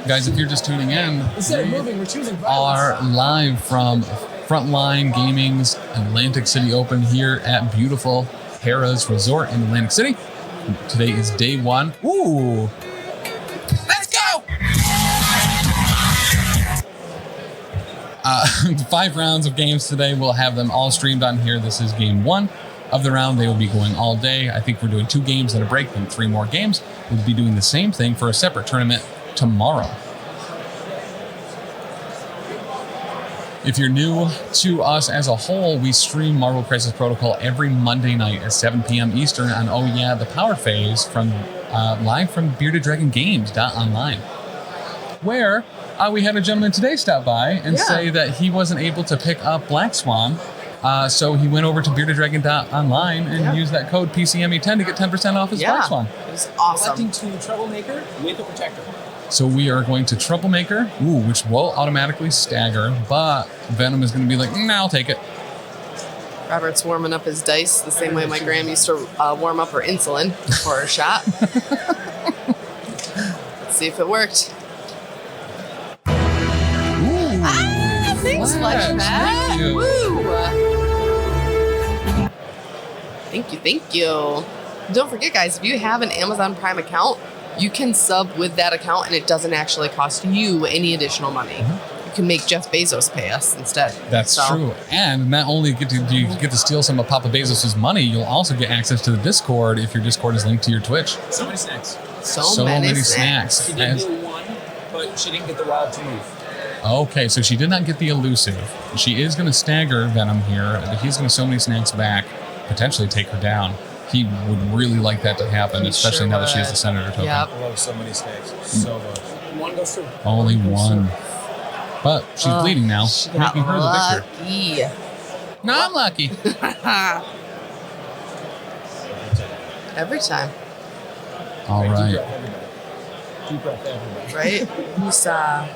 Guys, if you're just tuning in, Instead of we moving, we're choosing violence. are live from Frontline Gaming's Atlantic City Open here at beautiful Harrah's Resort in Atlantic City. Today is day 1. Ooh! Let's go! 5 rounds of games today. We'll have them all streamed on here. This is game 1 of the round. They will be going all day. I think we're doing 2 games and a break, then 3 more games. We'll be doing the same thing for a separate tournament tomorrow. If you're new to us as a whole, we stream Marvel Crisis Protocol every Monday night at 7 p.m. Eastern on, oh yeah, the Power Phase from live from Bearded Dragon Games.online, where we had a gentleman today stop by and say that he wasn't able to pick up Black Swan, so he went over to beardeddragon.online and used that code PCME10 to get 10% off his Black Swan. It was awesome. Electing to Troublemaker with a Protector. So we are going to Troublemaker, which will automatically stagger, but Venom is going to be like, nah, I'll take it. Robert's warming up his dice the same way my gram used to warm up her insulin before her shot. Let's see if it worked. Thanks, Fletch Thank you. Woo! Thank you. Don't forget, guys, if you have an Amazon Prime account, you can sub with that account and it doesn't actually cost you any additional money. You can make Jeff Bezos pay us instead. That's true. And not only do you get to steal some of Papa Bezos' money, you'll also get access to the Discord if your Discord is linked to your Twitch. So many snacks. So many snacks. She did do one, but she didn't get the wild to move. Okay, so she did not get the elusive. She is going to stagger Venom here, but he's going to so many snacks back, potentially take her down. He would really like that to happen, especially now that she has the Senator token. Yep. I love so many snakes. So much. One goes through. Only one. But she's bleeding now, She got making her the victor. lucky. No, I'm lucky. Every time, All Deep right. breath, everybody. Deep breath, everybody. right? Musa.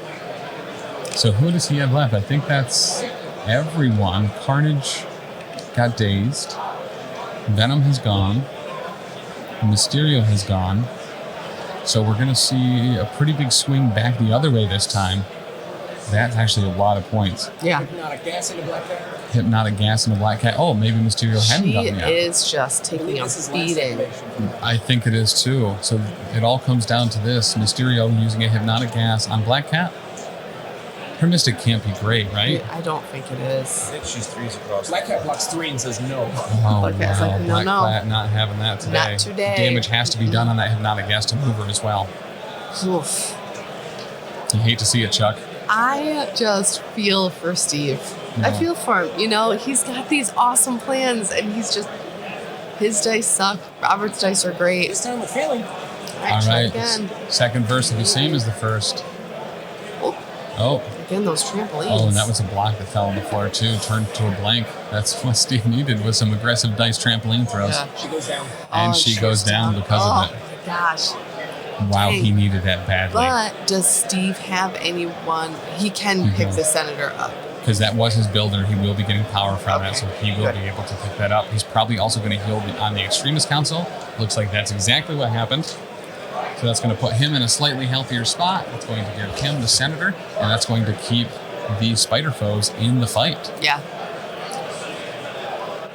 So who does he have left? I think that's everyone. Carnage got dazed. Venom has gone. Mysterio has gone. So we're going to see a pretty big swing back the other way this time. That's actually a lot of points. Yeah. Hypnotic gas into Black Cat. Hypnotic gas and a black cat. Oh, maybe Mysterio hadn't She gotten yet. is just taking a This is last beating. activation. I think it is too. So it all comes down to this. Mysterio using a hypnotic gas on Black Cat. Her Mystic can't be great, right? I don't think it I is. think she's 3s across. Black Cat blocks 3 and says no. Oh, Black Cat's wow. like, no, Black no. Cat not having that today. Not today. Damage has to be done on that hypnotic gas to move her as well. Oof. You hate to see it, Chuck. I just feel for Steve. Yeah. I feel for him. You know, he's got these awesome plans and he's just, his dice suck. Robert's dice are great. This time with failing. All Try right. again. Second verse will be same as the first. Oh, Oh. again, those trampolines. Oh, and that was a block that fell on the floor too. Turned to a blank. That's what Steve needed was some aggressive dice trampoline throws. Yeah. She goes down. And Oh, she goes down because oh, of it. my gosh. Wow, Dang. he needed that badly. But does Steve have anyone? He can pick the Senator up. Because that was his builder. He will be getting power from that, so he will be able to pick that up. He's probably also going to heal on the Extremis Council. Looks like that's exactly what happened. So that's going to put him in a slightly healthier spot. That's going to give him the Senator, and that's going to keep the Spider Foes in the fight. Yeah.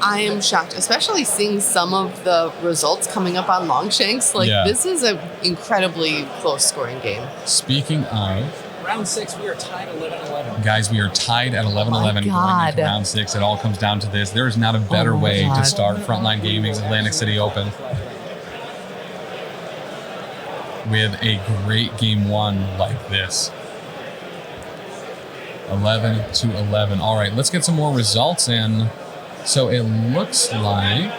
I am shocked, especially seeing some of the results coming up on Longshanks. Like, Yeah. this is an incredibly close scoring game. Speaking of, Round 6, we are tied 11-11. guys, we are tied at 11-11 Oh my going God. into round 6. It all comes down to this. There is not a better Oh my way to God. start Frontline Gaming's Atlantic City Open with a great game 1 like this. 11-11. All right, let's get some more results in. So it looks like...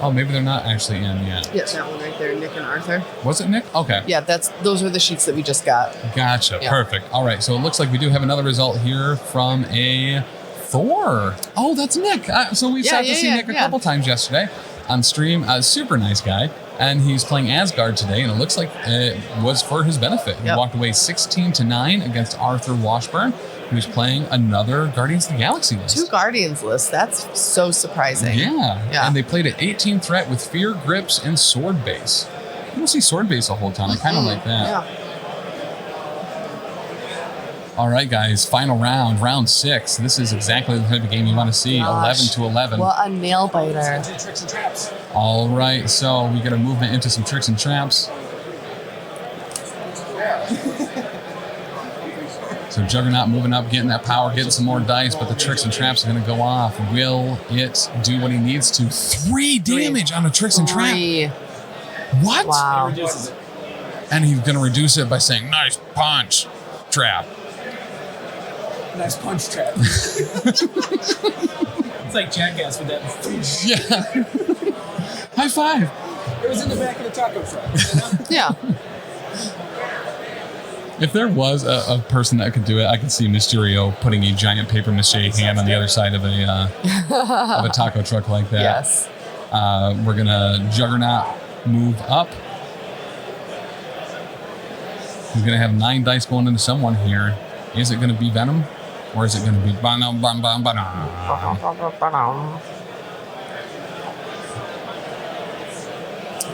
Oh, maybe they're not actually in yet. Yes, that one right there, Nick and Arthur. Was it Nick? Okay. Yeah, those are the sheets that we just got. Gotcha. Yeah. Perfect. All right. So it looks like we do have another result here from a Thor. Oh, that's Nick. So we sat to see Nick a couple times yesterday on stream. Super nice guy. And he's playing Asgard today, and it looks like it was for his benefit. He walked away 16-9 against Arthur Washburn, who's playing another Guardians of the Galaxy list. 2 Guardians lists. That's so surprising. Yeah. Yeah. And they played at 18 threat with Fear, Grips, and Sword Base. You don't see Sword Base a whole ton. I kind of like that. Yeah. All right, guys. Final round, round 6. This is exactly the type of game you want to see. Gosh. 11-11. What a nail biter. Into tricks and traps. All right. So we get a movement into some tricks and traps. So Juggernaut moving up, getting that power, getting some more dice, but the tricks and traps are going to go off. Will it do what he needs to? 3 damage on a tricks and trap. 3. What? Wow. Reduces it. And he's going to reduce it by saying, nice punch, trap. Nice punch trap. It's like Jackass with that. Yeah. High five. It was in the back of the taco truck. You know? Yeah. If there was a person that could do it, I could see Mysterio putting a giant paper mache hand on the other side of a taco truck like that. Yes. We're going to Juggernaut move up. He's going to have 9 dice going into someone here. Is it going to be Venom? Or is it going to be... Oh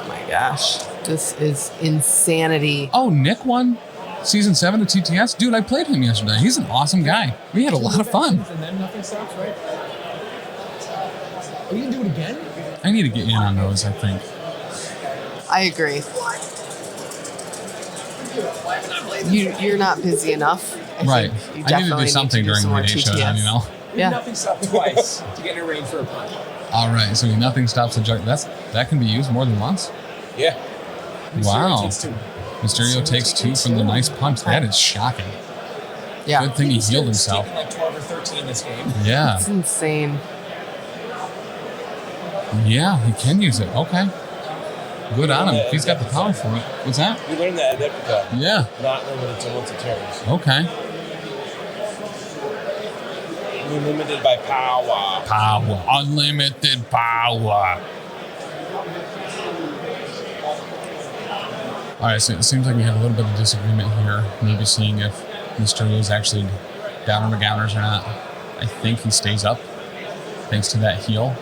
my gosh. This is insanity. Oh, Nick won Season 7 of TTS? Dude, I played him yesterday. He's an awesome guy. We had a lot of fun. And then nothing stops, right? Are you gonna do it again? I need to get in on those, I think. I agree. You're not busy enough. Right. You I need to do something during some the more day show, TTS. you know? Yeah. Nothing stopped twice to get in a range for a punch. All right, so nothing stops the Juggernaut. That can be used more than once? Yeah. Wow. Takes two. Mysterio takes 2 from the nice punch. That is shocking. Yeah. Good thing he healed himself. Taking like 12 or 13 this game. Yeah. It's insane. Yeah, he can use it. Okay. Good on him. He's got the power for it. What's that? You learned that at Epica. Yeah. Not limited to once it turns. Okay. You're limited by power. Power. Unlimited power. All right, so it seems like we had a little bit of disagreement here. Maybe seeing if Mysterio is actually down on the counters or not. I think he stays up thanks to that heal.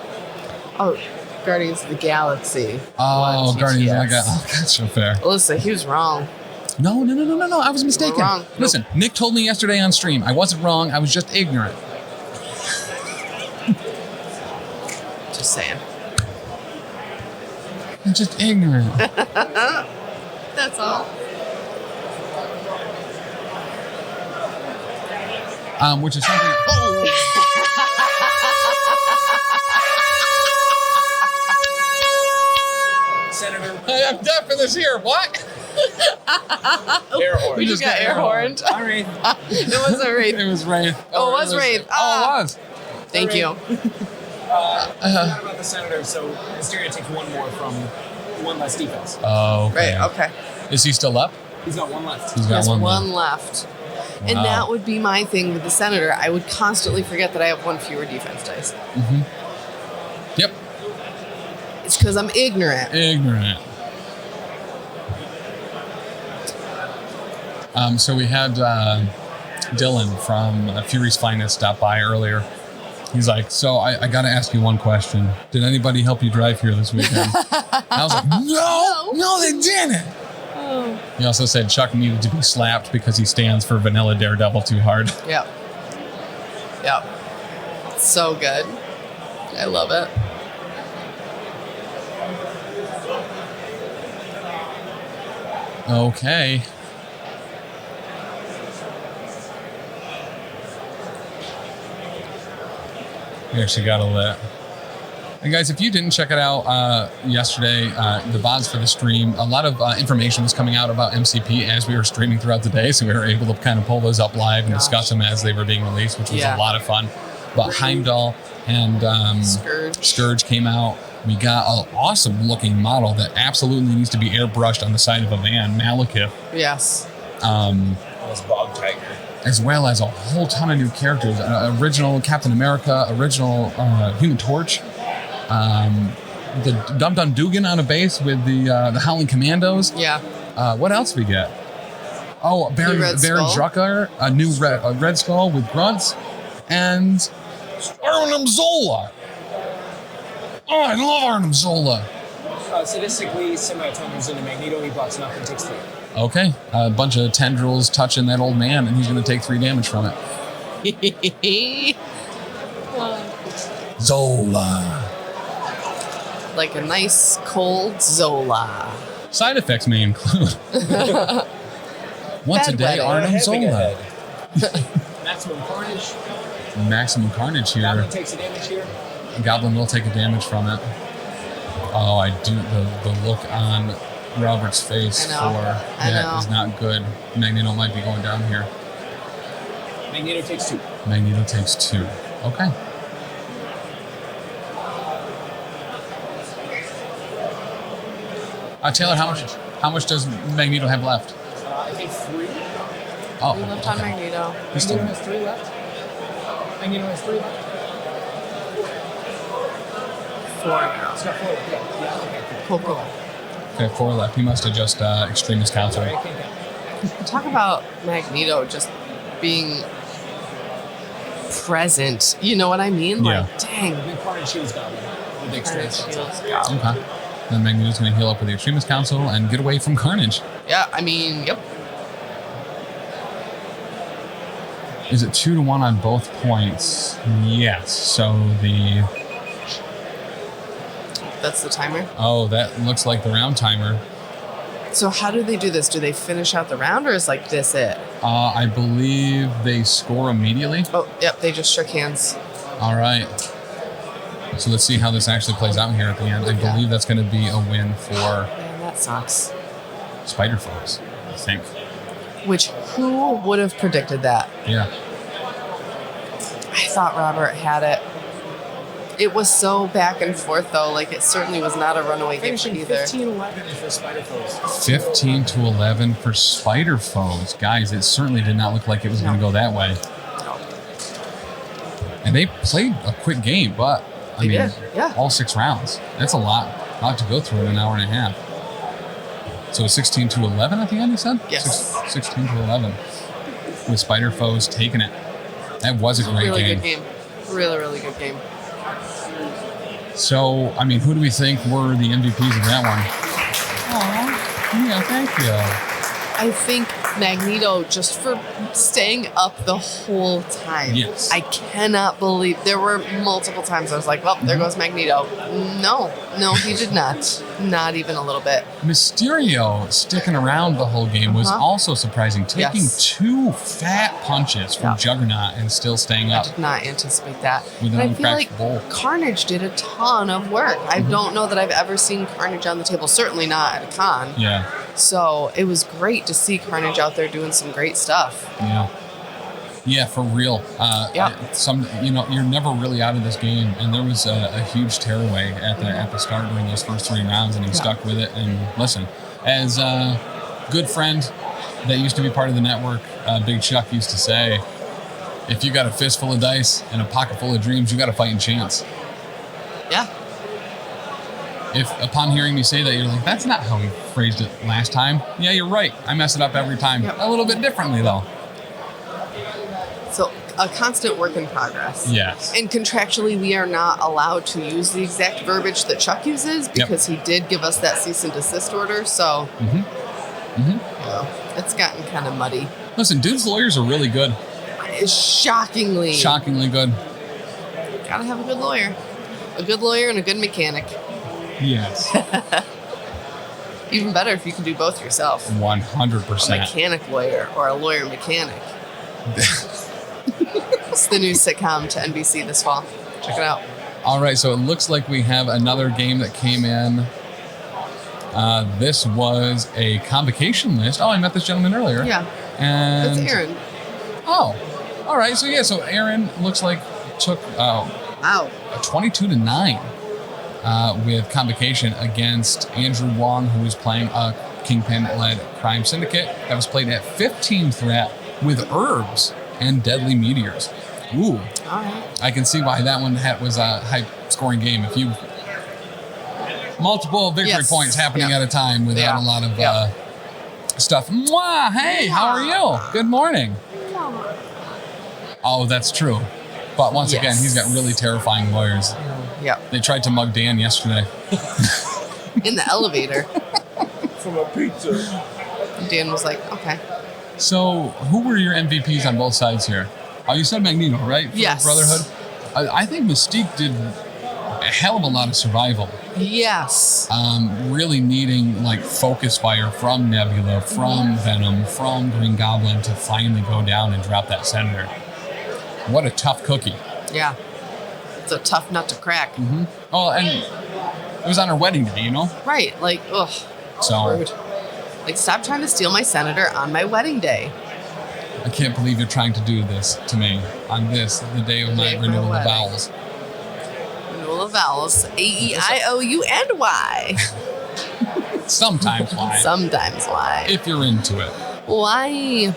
Oh, Guardians of the Galaxy. Oh, on Guardians of the TTS. Galaxy. Gotcha, fair. Alyssa, he was wrong. No. I was mistaken. wrong. Listen, Nick told me yesterday on stream. I wasn't wrong. I was just ignorant. Just saying. I'm just ignorant. That's all. Which is something. Oh! Senator. I am deaf in this ear. What? Air horn. We just got air horned. All right. It wasn't Wraith. It was Wraith. Oh, it was Wraith. Oh, it was. Thank you. About the Senator, so Mysterio takes one more from one less defense. Oh, okay. Right, okay. Is he still up? He's got one left. He's got There's one. one left. And Wow. that would be my thing with the Senator. I would constantly forget that I have one fewer defense dice. Yep. It's because I'm ignorant. Ignorant. So we had Dylan from Fury's Finest stop by earlier. He's like, so I got to ask you one question. Did anybody help you drive here this weekend? I was like, no, they didn't. Oh. He also said Chuck needed to be slapped because he stands for Vanilla Daredevil too hard. Yep. So good. I love it. Okay. We actually got a lit. And guys, if you didn't check it out yesterday, the VODs for the stream, a lot of information was coming out about MCP as we were streaming throughout the day, so we were able to kind of pull those up live and discuss them as they were being released, which was a lot of fun. But Heimdall and Scourge came out. We got an awesome looking model that absolutely needs to be airbrushed on the side of a van, Malekith. Yes. That's Bog Tiger. As well as a whole ton of new characters. Original Captain America, original Human Torch, the Dum Dum Dugan on a base with the Howling Commandos. Yeah. What else we get? Oh, Baron Drucker, a new Red Skull with grunts, and Arnim Zola. Oh, I love Arnim Zola. Sadistically, semi-tendrils into Magneto. He blocks nothing, takes 3. Okay, a bunch of tendrils touching that old man, and he's going to take 3 damage from it. Zola. Like a nice cold Zola. Side effects may include once a day Arnim Zola. Maximum Carnage. Maximum Carnage here. Goblin takes a damage here. Goblin will take a damage from it. Oh, I do. The look on Robert's face that is not good. Magneto might be going down here. Magneto takes 2. Magneto takes 2. Okay. Taylor, how much does Magneto have left? I think 3. Oh, 3 left on Magneto. Magneto has 3 left. Magneto has 3 left. 4 now. He's got 4 left. Yeah, okay. Cool. Okay, 4 left. He must have just Extremist counseled. Sorry, I can't count. Talk about Magneto just being present. You know what I mean? Yeah. Like, dang. And then Carnage shields Goblin with the Carnage Extremis. shields Goblin. Okay. Then Magneto's going to heal up with the Extremist Council and get away from Carnage. Yeah, I mean, yep. Is it 2-1 on both points? Yes. So the That's the timer. Oh, that looks like the round timer. So how do they do this? Do they finish out the round, or is like this it? I believe they score immediately. Oh, yep. They just shook hands. All right. So let's see how this actually plays out here at the end. I believe that's going to be a win for Man, that sucks. Spider Foes, I think. Which, who would have predicted that? Yeah. I thought Robert had it. It was so back and forth, though. Like, it certainly was not a runaway game Finishing either. 15-11 for Spider Foes. 15 to 11 for Spider Foes. Guys, it certainly did not look like it was going to go that way. No. And they played a quick game, but I They mean, did, yeah. all 6 rounds. That's a lot to go through in an hour and a half. So 16 to 11 at the end, you said? Yes. 16 to 11 with Spider Foes taking it. That was a great Really game. good game. Really, really good game. So, I mean, who do we think were the MVPs of that one? Oh, yeah, thank you. I think Magneto, just for staying up the whole time. Yes. I cannot believe there were multiple times I was like, well, there goes Magneto. No, he did not. Not even a little bit. Mysterio sticking around the whole game was also surprising, taking Yes. 2 fat punches from Yeah. Juggernaut and still staying I up. did not anticipate that. With an And I feel uncracked like bowl. Carnage did a ton of work. I don't know that I've ever seen Carnage on the table. Certainly not at a con. Yeah, So it was great to see Carnage out there doing some great stuff. yeah. Yeah, for real. Yeah. You're never really out of this game, and there was a huge tearaway at the start during those first 3 rounds, and he stuck with it. And listen, as a good friend that used to be part of the network, Big Chuck used to say, if you got a fistful of dice and a pocket full of dreams, you got a fighting chance. Yeah. If upon hearing me say that, you're like, that's not how he phrased it last time. Yeah, you're right. I mess it up every time. Yep. A little bit differently, though. So a constant work in progress. Yes. And contractually, we are not allowed to use the exact verbiage that Chuck uses because he did give us that cease and desist order. So, it's gotten kind of muddy. Listen, dude's lawyers are really good. It's shockingly Good. gotta have a good lawyer. A good lawyer and a good mechanic. Yes. Even better if you can do both yourself. 100%. A mechanic lawyer or a lawyer mechanic. It's the new sitcom to NBC this fall. Check it out. All right, so it looks like we have another game that came in. This was a convocation list. Oh, I met this gentleman earlier. Yeah. And That's Aaron. Oh, all right. So so Aaron looks like took Wow. a 22-9 with convocation against Andrew Wong, who was playing a Kingpin-led crime syndicate that was played at 15 threat with herbs and deadly meteors. Ooh, All right. I can see why that one was a high-scoring game. If you multiple victory points happening at a time without a lot of stuff. Mwah! Hey, how are you? Good morning. Oh, that's true. But once again, he's got really terrifying lawyers. Yep. They tried to mug Dan yesterday. In the elevator. From a pizza. Dan was like, okay. So, who were your MVPs on both sides here? Oh, you said Magneto, right? For Yes. Brotherhood. I think Mystique did a hell of a lot of survival. Yes. Really needing like focus fire from Nebula, from Venom, from Green Goblin to finally go down and drop that Senator. What a tough cookie. Yeah. It's a tough nut to crack. Oh, and it was on her wedding day, you know? Right. Like, ugh. So Rude. Like, stop trying to steal my senator on my wedding day. I can't believe you're trying to do this to me on the day of my Day for renewal a of wedding. vowels. Renewal of vowels. A-E-I-O-U-N-Y. Sometimes why. Sometimes why. If you're into it. Why?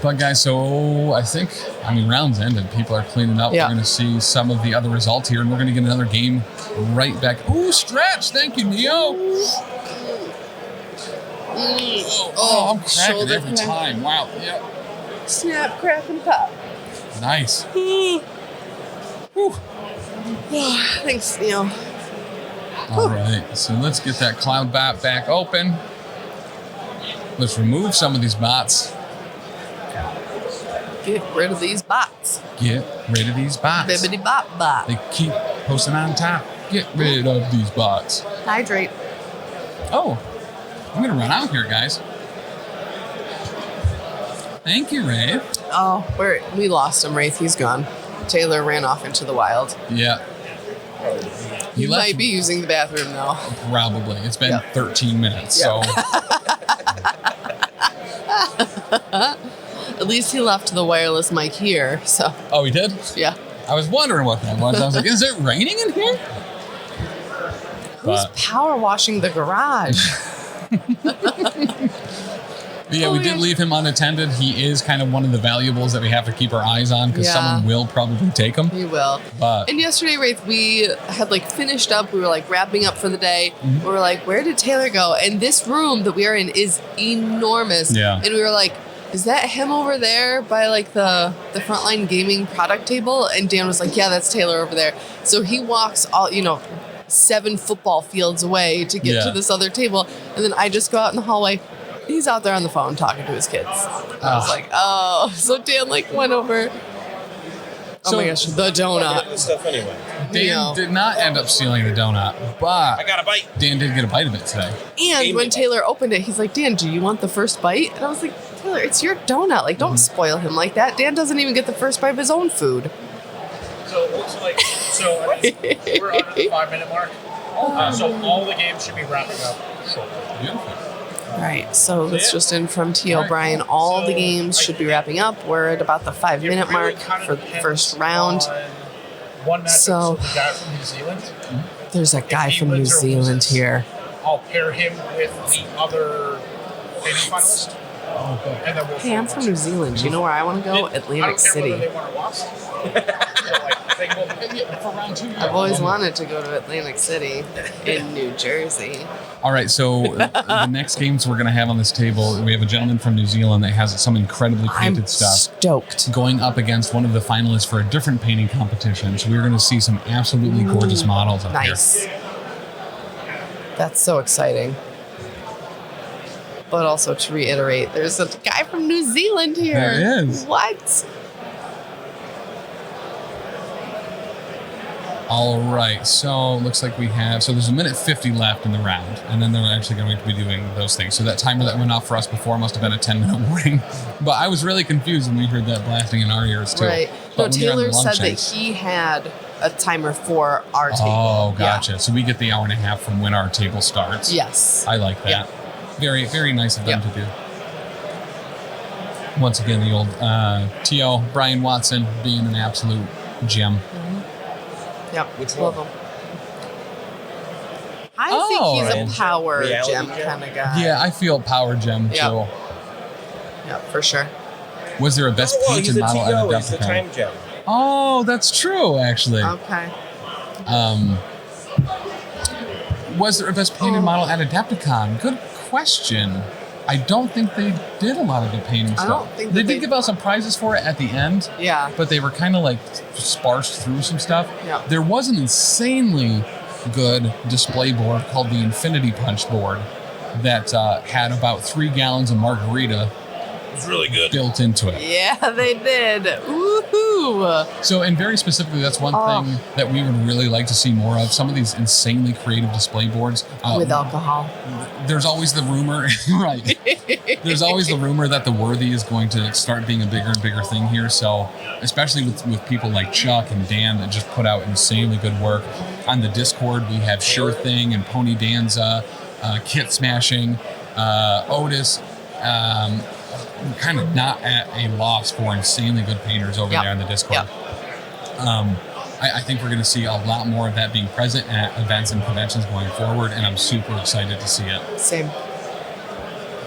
But guys, so rounds ended. People are cleaning up. Yeah. We're going to see some of the other results here, and we're going to get another game right back. Ooh, stretch. Thank you, Neo. Oh, I'm cracking shoulder every crack. time. Wow. Yep. Snap, crack, and pop. Nice. Thanks, Neil. All right. So let's get that cloud bot back open. Let's remove some of these bots. Get rid of these bots. Get rid of these bots. Bibbidi bop bot. They keep posting on top. Get rid of these bots. Hydrate. Oh, I'm going to run out here, guys. Thank you, Ray. Oh, we lost him, Wraith. He's gone. Taylor ran off into the wild. Yeah. He might be using the bathroom now. Probably. It's been 13 minutes, so. At least he left the wireless mic here, so. Oh, he did? Yeah. I was wondering what that was. I was like, is it raining in here? Who's power washing the garage? Yeah, we did leave him unattended. He is kind of one of the valuables that we have to keep our eyes on because someone will probably take him. He will. And yesterday, Wraith, we had finished up. We were wrapping up for the day. Mm-hmm. We were like, where did Taylor go? And this room that we are in is enormous. Yeah. And we were like, is that him over there by the Frontline gaming product table? And Dan was like, yeah, that's Taylor over there. So he walks 7 football fields away to get to this other table. And then I just go out in the hallway. He's out there on the phone talking to his kids. I was like, oh. So Dan went over. Oh my gosh, the donut. The stuff anyway. Dan did not end up stealing the donut, but I got a bite. Dan did get a bite of it today. And when Taylor opened it, he's like, Dan, do you want the first bite? And I was like, Taylor, it's your donut. Don't spoil him like that. Dan doesn't even get the first bite of his own food. So it looks like we're under the 5-minute mark. So all the games should be wrapping up shortly. Beautiful. All right, so that's just in from T. O'Brien. All the games should be wrapping up. We're at about the 5-minute mark for the first round. One matchup with the guy from New Zealand. There's a guy from New Zealand here. I'll pair him with the other painting finalist. And then Hey, I'm from New Zealand. You know where I want to go? Atlantic City. I don't care whether they won or lost. For round 2. I've always wanted to go to Atlantic City in New Jersey. All right, so the next games we're going to have on this table, we have a gentleman from New Zealand that has some incredibly painted stuff. Stoked. Going up against one of the finalists for a different painting competition. So we're going to see some absolutely gorgeous models up here. Nice. That's so exciting. But also to reiterate, there's a guy from New Zealand here. There is. What? All right, so looks like we have, so there's 1:50 left in the round, and then they're actually going to be doing those things. So that timer that went off for us before must have been a 10-minute warning. But I was really confused when we heard that blasting in our ears, too. Right. No, Taylor said that he had a timer for our table. Oh, gotcha. Yeah. So we get the hour and a half from when our table starts. Yes. I like that. Yeah. Very, very nice of them to do. Once again, the old T.O. Brian Watson being an absolute gem. Yep. Which love one? him. I think he's a power gem kind of guy. Yeah, I feel power gem too. Yeah, for sure. Was there a best painted model at Adepticon? He's the time gem. Oh, that's true, actually. Okay. Was there a best painted model at Adepticon? Good question. I don't think they did a lot of the painting stuff. I don't think they did give out some prizes for it at the end. Yeah. But they were kind of sparsed through some stuff. Yeah. There was an insanely good display board called the Infinity Punch board that had about 3 gallons of margarita. It's really good. Built into it. Yeah, they did. Woohoo! So, and very specifically, that's one thing that we would really like to see more of. Some of these insanely creative display boards. With alcohol. There's always the rumor, right? There's always the rumor that the Worthy is going to start being a bigger and bigger thing here. So, especially with people like Chuck and Dan that just put out insanely good work. On the Discord, we have Sure Thing and Pony Danza, Kit Smashing, Otis. Kind of not at a loss for insanely good painters over there on the Discord. I think we're going to see a lot more of that being present at events and conventions going forward, and I'm super excited to see it. Same.